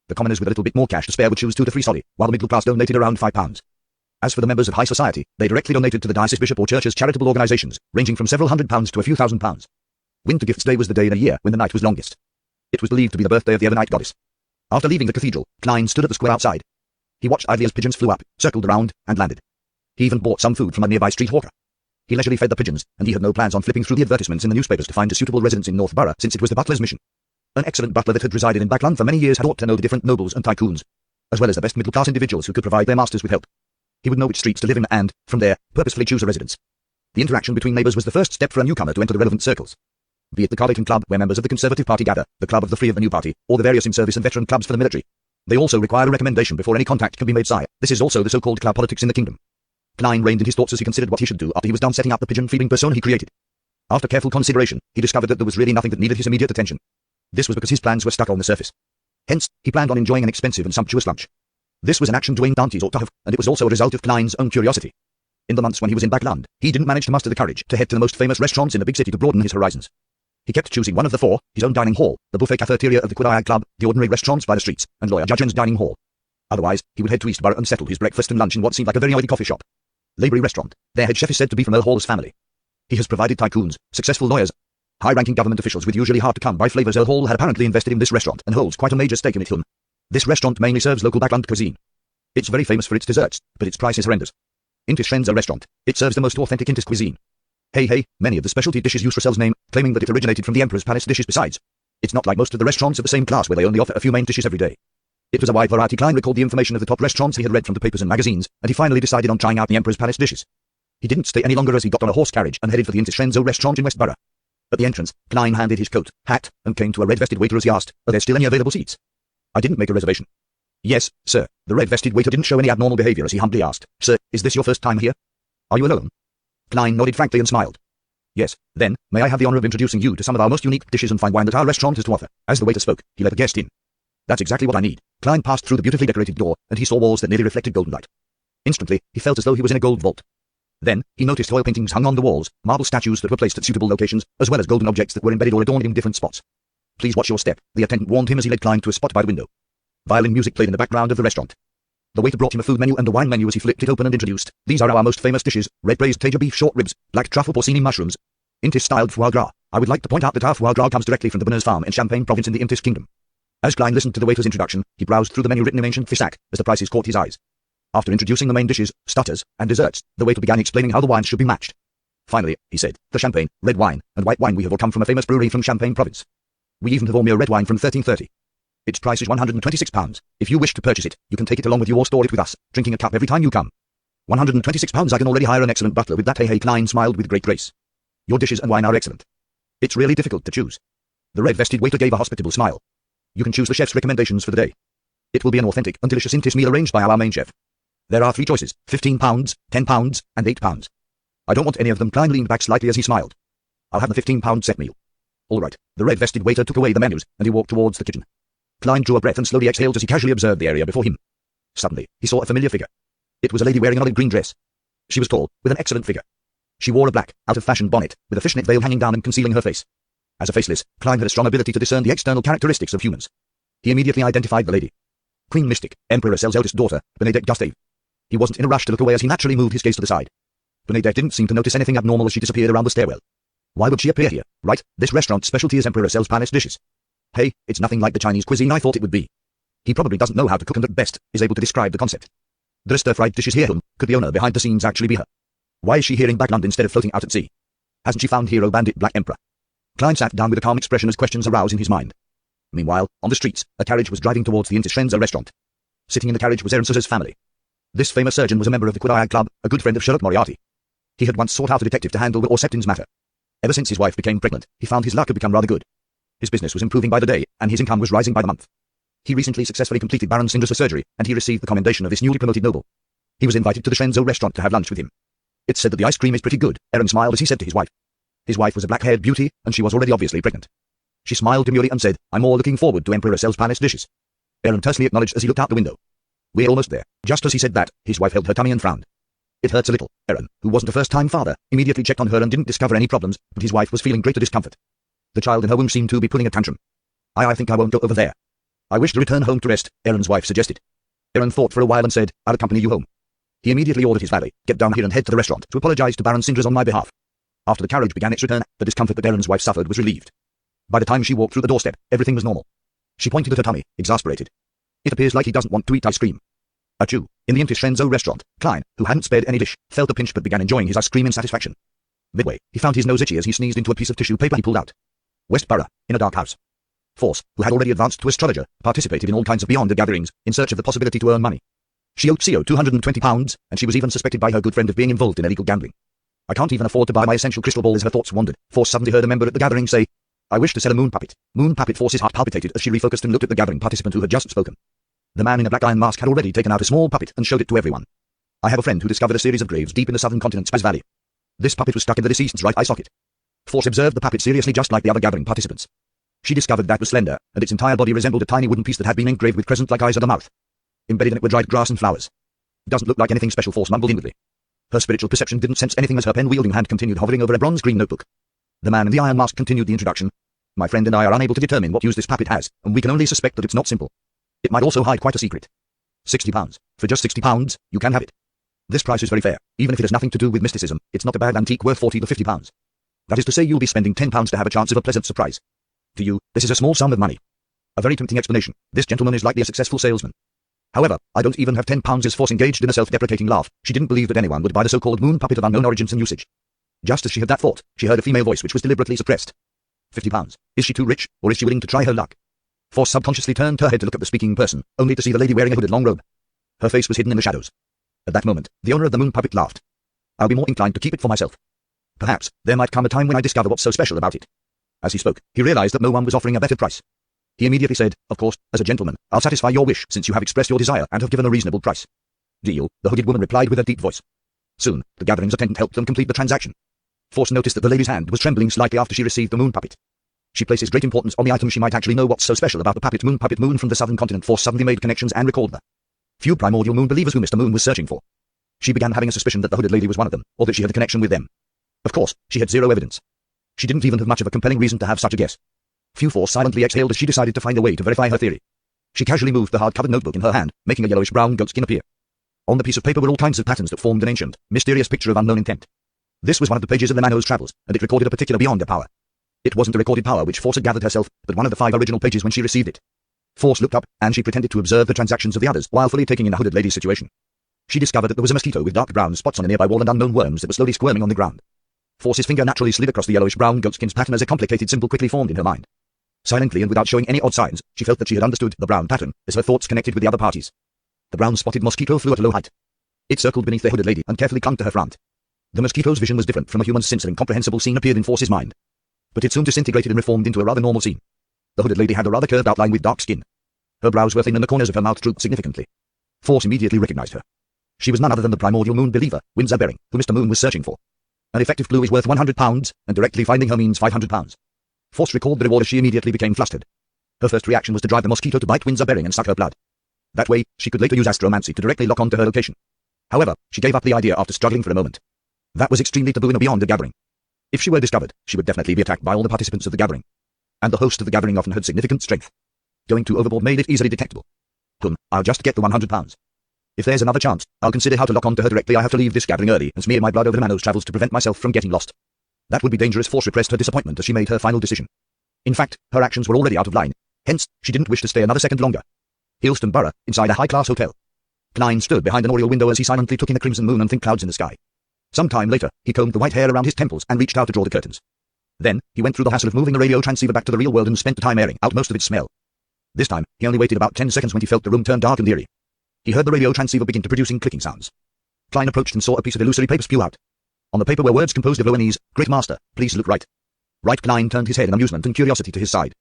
The commoners with a little bit more cash to spare would choose 2 to 3 soldi, while the middle class donated around £5. As for the members of high society, they directly donated to the diocese bishop or church's charitable organisations, ranging from several £100s to a few £1,000s. Winter Gifts Day was the day in a year when the night was longest. It was believed to be the birthday of the Ebonite Goddess. After leaving the cathedral, Klein stood at the square outside. He watched idly as pigeons flew up, circled around, and landed. He even bought some food from a nearby street hawker. He leisurely fed the pigeons, and he had no plans on flipping through the advertisements in the newspapers to find a suitable residence in North Borough, since it was the butler's mission. An excellent butler that had resided in Backland for many years had ought to know the different nobles and tycoons, as well as the best middle-class individuals who could provide their masters with help. He would know which streets to live in and, from there, purposefully choose a residence. The interaction between neighbours was the first step for a newcomer to enter the relevant circles. Be it the Carlton Club, where members of the Conservative Party gather, the Club of the Free of the New Party, or the various in-service and veteran clubs for the military. They also require a recommendation before any contact can be made. This is also the so-called club politics in the kingdom. Klein reined in his thoughts as he considered what he should do after he was done setting up the pigeon-feeding persona he created. After careful consideration, he discovered that there was really nothing that needed his immediate attention. This was because his plans were stuck on the surface. Hence, he planned on enjoying an expensive and sumptuous lunch. This was an action Dwayne Dantes ought to have, and it was also a result of Klein's own curiosity. In the months when he was in Backland, he didn't manage to muster the courage to head to the most famous restaurants in the big city to broaden his horizons. He kept choosing one of the 4, his own dining hall, the buffet cafeteria of the Quadriad Club, the ordinary restaurants by the streets, and Lawyer Judgeon's dining hall. Otherwise, he would head to East Borough and settle his breakfast and lunch in what seemed like a very oily coffee shop. Laborie Restaurant. Their head chef is said to be from Earl Hall's family. He has provided tycoons, successful lawyers, high-ranking government officials with usually hard-to-come-by flavors. Earl Hall had apparently invested in this restaurant and holds quite a major stake in it. This restaurant mainly serves local Backland cuisine. It's very famous for its desserts, but its price is horrendous. Intish Frenza restaurant. It serves the most authentic Intish cuisine. Hey, many of the specialty dishes use Russell's name, claiming that it originated from the Emperor's Palace dishes. Besides, it's not like most of the restaurants of the same class where they only offer a few main dishes every day. It was a wide variety. Klein recalled the information of the top restaurants he had read from the papers and magazines, and he finally decided on trying out the Emperor's Palace dishes. He didn't stay any longer as he got on a horse carriage and headed for the Intish Frenza restaurant in West Borough. At the entrance, Klein handed his coat, hat, and cane to a red-vested waiter as he asked, "Are there still any available seats?" "I didn't make a reservation." "Yes, sir." The red-vested waiter didn't show any abnormal behavior as he humbly asked, "Sir, is this your first time here? Are you alone?" Klein nodded frankly and smiled. "Yes, then, may I have the honor of introducing you to some of our most unique dishes and fine wine that our restaurant has to offer?" As the waiter spoke, he let the guest in. "That's exactly what I need." Klein passed through the beautifully decorated door, and he saw walls that nearly reflected golden light. Instantly, he felt as though he was in a gold vault. Then, he noticed oil paintings hung on the walls, marble statues that were placed at suitable locations, as well as golden objects that were embedded or adorned in different spots. Please watch your step, the attendant warned him as he led Klein to a spot by the window. Violin music played in the background of the restaurant. The waiter brought him a food menu and a wine menu as he flipped it open and introduced, "These are our most famous dishes: red braised Taja beef short ribs, black truffle porcini mushrooms, Intis-styled foie gras. I would like to point out that our foie gras comes directly from the Berners farm in Champagne province in the Intis kingdom." As Klein listened to the waiter's introduction, he browsed through the menu written in ancient Fisak, as the prices caught his eyes. After introducing the main dishes, starters, and desserts, the waiter began explaining how the wines should be matched. "Finally," he said, "the champagne, red wine, and white wine we have all come from a famous brewery from Champagne province. We even have Ormea red wine from 1330. Its price is £126. If you wish to purchase it, you can take it along with you or store it with us, drinking a cup every time you come." £126. I can already hire an excellent butler with that. Hey, Klein smiled with great grace. "Your dishes and wine are excellent. It's really difficult to choose." The red-vested waiter gave a hospitable smile. "You can choose the chef's recommendations for the day. It will be an authentic and delicious Intis meal arranged by our main chef. There are 3 choices: £15, £10, and £8. I don't want any of them." Klein leaned back slightly as he smiled. "I'll have the £15 set meal." "All right." The red-vested waiter took away the menus, and he walked towards the kitchen. Klein drew a breath and slowly exhaled as he casually observed the area before him. Suddenly, he saw a familiar figure. It was a lady wearing an olive green dress. She was tall, with an excellent figure. She wore a black, out-of-fashion bonnet, with a fishnet veil hanging down and concealing her face. As a faceless, Klein had a strong ability to discern the external characteristics of humans. He immediately identified the lady. Queen Mystic, Emperor Essel's eldest daughter, Benedette Gustave. He wasn't in a rush to look away as he naturally moved his gaze to the side. Benedette didn't seem to notice anything abnormal as she disappeared around the stairwell. Why would she appear here, right? This restaurant's specialty is Emperor Essel's palace dishes. Hey, it's nothing like the Chinese cuisine I thought it would be. He probably doesn't know how to cook and at best is able to describe the concept. The stir-fried dishes here. Could the owner behind the scenes actually be her? Why is she here in Bagland instead of floating out at sea? Hasn't she found hero bandit Black Emperor? Klein sat down with a calm expression as questions arose in his mind. Meanwhile, on the streets, a carriage was driving towards the Intis Shrenzo restaurant. Sitting in the carriage was Aaron Susser's family. This famous surgeon was a member of the Quadayag Club, a good friend of Sherlock Moriarty. He had once sought out a detective to handle Will Septon's matter. Ever since his wife became pregnant, he found his luck had become rather good. His business was improving by the day, and his income was rising by the month. He recently successfully completed Baron Sindra's surgery, and he received the commendation of this newly promoted noble. He was invited to the Shrenzo restaurant to have lunch with him. It's said that the ice cream is pretty good, Aaron smiled as he said to his wife. His wife was a black-haired beauty, and she was already obviously pregnant. She smiled demurely and said, "I'm more looking forward to Emperor Essel's palace dishes." Aaron tersely acknowledged as he looked out the window. "We're almost there." Just as he said that, his wife held her tummy and frowned. "It hurts a little." Aaron, who wasn't a first-time father, immediately checked on her and didn't discover any problems, but his wife was feeling greater discomfort. The child in her womb seemed to be pulling a tantrum. I think I won't go over there. I wish to return home to rest," Aaron's wife suggested. Aaron thought for a while and said, "I'll accompany you home." He immediately ordered his valet, "Get down here and head to the restaurant to apologize to Baron Sindras on my behalf." After the carriage began its return, the discomfort that Aaron's wife suffered was relieved. By the time she walked through the doorstep, everything was normal. She pointed at her tummy, exasperated. "It appears like he doesn't want to eat ice cream." Achoo. In the Intis Shrenzo restaurant, Klein, who hadn't spared any dish, felt a pinch but began enjoying his ice cream in satisfaction. Midway, he found his nose itchy as he sneezed into a piece of tissue paper he pulled out. Westborough, in a dark house. Force, who had already advanced to astrologer, participated in all kinds of beyond gatherings, in search of the possibility to earn money. She owed CO £220, and she was even suspected by her good friend of being involved in illegal gambling. "I can't even afford to buy my essential crystal ball," as her thoughts wandered. Force suddenly heard a member at the gathering say, "I wish to sell a moon puppet." Moon puppet. Force's heart palpitated as she refocused and looked at the gathering participant who had just spoken. The man in a black iron mask had already taken out a small puppet and showed it to everyone. "I have a friend who discovered a series of graves deep in the southern continent's Spaz Valley. This puppet was stuck in the deceased's right eye socket." Force observed the puppet seriously, just like the other gathering participants. She discovered that was slender, and its entire body resembled a tiny wooden piece that had been engraved with crescent-like eyes and a mouth. Embedded in it were dried grass and flowers. "Doesn't look like anything special," Force mumbled inwardly. Her spiritual perception didn't sense anything as her pen-wielding hand continued hovering over a bronze-green notebook. The man in the iron mask continued the introduction. "My friend and I are unable to determine what use this puppet has, and we can only suspect that it's not simple. It might also hide quite a secret. £60. For just £60, you can have it. This price is very fair. Even if it has nothing to do with mysticism, it's not a bad antique worth £40 to £50. That is to say, you'll be spending £10 to have a chance of a pleasant surprise. To you, this is a small sum of money. A very tempting explanation. This gentleman is likely a successful salesman. However, I don't even have £10. As Force engaged in a self-deprecating laugh. She didn't believe that anyone would buy the so-called moon puppet of unknown origins and usage. Just as she had that thought, she heard a female voice which was deliberately suppressed. £50. Is she too rich, or is she willing to try her luck? Force subconsciously turned her head to look at the speaking person, only to see the lady wearing a hooded long robe. Her face was hidden in the shadows. At that moment, the owner of the moon puppet laughed. "I'll be more inclined to keep it for myself. Perhaps there might come a time when I discover what's so special about it." As he spoke, he realized that no one was offering a better price. He immediately said, "Of course, as a gentleman, I'll satisfy your wish since you have expressed your desire and have given a reasonable price." "Deal," the hooded woman replied with a deep voice. Soon, the gathering's attendant helped them complete the transaction. Force noticed that the lady's hand was trembling slightly after she received the moon puppet. She places great importance on the item. She might actually know what's so special about the puppet moon from the southern continent. Force suddenly made connections and recalled the few primordial moon believers who Mr. Moon was searching for. She began having a suspicion that the hooded lady was one of them, or that she had a connection with them. Of course, she had zero evidence. She didn't even have much of a compelling reason to have such a guess. Fu-Force silently exhaled as she decided to find a way to verify her theory. She casually moved the hard-covered notebook in her hand, making a yellowish-brown goatskin appear. On the piece of paper were all kinds of patterns that formed an ancient, mysterious picture of unknown intent. This was one of the pages of the Manos Travels, and it recorded a particular beyonder power. It wasn't a recorded power which Force had gathered herself, but one of the 5 original pages when she received it. Force looked up, and she pretended to observe the transactions of the others while fully taking in the hooded lady's situation. She discovered that there was a mosquito with dark brown spots on a nearby wall and unknown worms that were slowly squirming on the ground. Force's finger naturally slid across the yellowish-brown goatskin's pattern as a complicated symbol quickly formed in her mind. Silently and without showing any odd signs, she felt that she had understood the brown pattern as her thoughts connected with the other parties. The brown-spotted mosquito flew at a low height. It circled beneath the hooded lady and carefully clung to her front. The mosquito's vision was different from a human's since an incomprehensible scene appeared in Force's mind. But it soon disintegrated and reformed into a rather normal scene. The hooded lady had a rather curved outline with dark skin. Her brows were thin and the corners of her mouth drooped significantly. Force immediately recognized her. She was none other than the primordial moon believer, Windsor Bering, who Mr. Moon was searching for. An effective clue is worth £100, and directly finding her means £500. Force recalled the reward as she immediately became flustered. Her first reaction was to drive the mosquito to bite Windsor Bering and suck her blood. That way, she could later use astromancy to directly lock onto her location. However, she gave up the idea after struggling for a moment. That was extremely taboo in a beyond the gathering. If she were discovered, she would definitely be attacked by all the participants of the gathering. And the host of the gathering often had significant strength. Going too overboard made it easily detectable. I'll just get the £100. If there's another chance, I'll consider how to lock onto her directly. I have to leave this gathering early and smear my blood over the Manos Travels to prevent myself from getting lost. That would be dangerous. Force repressed her disappointment as she made her final decision. In fact, her actions were already out of line. Hence, she didn't wish to stay another second longer. Hillston Borough, inside a high-class hotel. Klein stood behind an oriel window as he silently took in the crimson moon and thin clouds in the sky. Some time later, he combed the white hair around his temples and reached out to draw the curtains. Then, he went through the hassle of moving the radio transceiver back to the real world and spent the time airing out most of its smell. This time, he only waited about 10 seconds when he felt the room turn dark and eerie. He heard the radio transceiver begin to producing clicking sounds. Klein approached and saw a piece of illusory paper spew out. On the paper were words composed of Loanese, "Great Master, please look right." Right. Klein turned his head in amusement and curiosity to his side.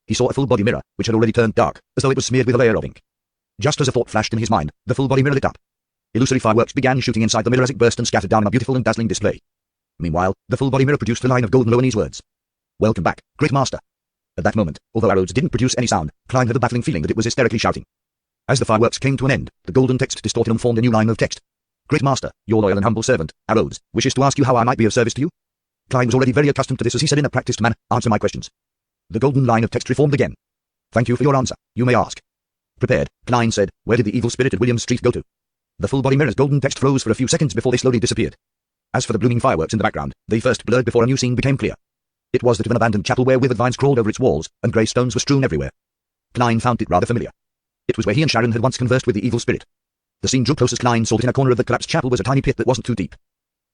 He saw a full-body mirror, which had already turned dark, as though it was smeared with a layer of ink. Just as a thought flashed in his mind, the full-body mirror lit up. Illusory fireworks began shooting inside the mirror as it burst and scattered down in a beautiful and dazzling display. Meanwhile, the full-body mirror produced a line of golden Loanese words. "Welcome back, Great Master." At that moment, although arrows didn't produce any sound, Klein had a baffling feeling that it was hysterically shouting. As the fireworks came to an end, the golden text distorted and formed a new line of text. "Great Master, your loyal and humble servant, Arrows, wishes to ask you how I might be of service to you." Klein was already very accustomed to this as he said in a practiced manner, "Answer my questions." The golden line of text reformed again. "Thank you for your answer, you may ask." Prepared, Klein said, "Where did the evil-spirited William Street go to?" The full-body mirror's golden text froze for a few seconds before they slowly disappeared. As for the blooming fireworks in the background, they first blurred before a new scene became clear. It was that of an abandoned chapel where withered vines crawled over its walls, and grey stones were strewn everywhere. Klein found it rather familiar. It was where he and Sharon had once conversed with the evil spirit. The scene drew close as Klein saw that in a corner of the collapsed chapel was a tiny pit that wasn't too deep.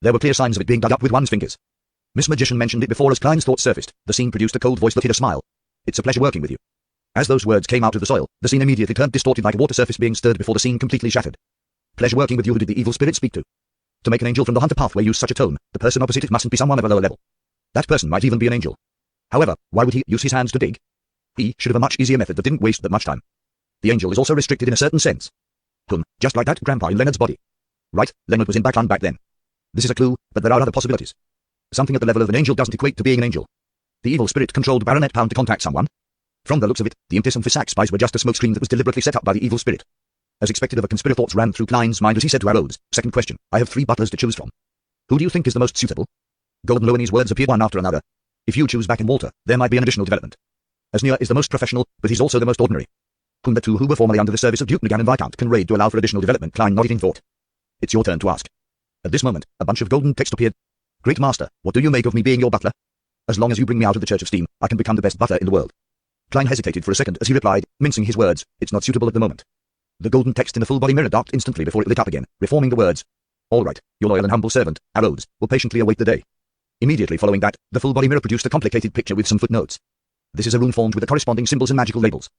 There were clear signs of it being dug up with one's fingers. Miss Magician mentioned it before as Klein's thoughts surfaced. The scene produced a cold voice that hid a smile. "It's a pleasure working with you." As those words came out of the soil, the scene immediately turned distorted like a water surface being stirred before the scene completely shattered. "Pleasure working with you." Who did the evil spirit speak to? To make an angel from the hunter pathway use such a tone, the person opposite it mustn't be someone of a lower level. That person might even be an angel. However, why would he use his hands to dig? He should have a much easier method that didn't waste that much time. The angel is also restricted in a certain sense. Just like that grandpa in Leonard's body. Right, Leonard was in Backland back then. This is a clue, but there are other possibilities. Something at the level of an angel doesn't equate to being an angel. The evil spirit controlled Baronet Pound to contact someone. From the looks of it, the Imtis and Fisac spies were just a smokescreen that was deliberately set up by the evil spirit. As expected of a conspirator, thoughts ran through Klein's mind as he said to Arrows, "Second question, I have 3 butlers to choose from. Who do you think is the most suitable?" Golden Loanese words appeared one after another. "If you choose Back and Walter, there might be an additional development. Asnir is the most professional, but he's also the most ordinary. The 2 who were formerly under the service of Duke Nagan and Viscount can raid to allow for additional development." Klein nodded in thought. "It's your turn to ask." At this moment, a bunch of golden text appeared. "Great Master, what do you make of me being your butler? As long as you bring me out of the Church of Steam, I can become the best butler in the world." Klein hesitated for a second as he replied, mincing his words, "It's not suitable at the moment." The golden text in the full-body mirror darkened instantly before it lit up again, reforming the words. "All right, your loyal and humble servant, Arrows, will patiently await the day." Immediately following that, the full-body mirror produced a complicated picture with some footnotes. This is a rune formed with the corresponding symbols and magical labels.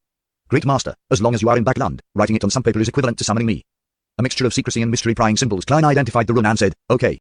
"Great Master, as long as you are in Backland, writing it on some paper is equivalent to summoning me." A mixture of secrecy and mystery prying symbols. Klein identified the rune and said, "Okay."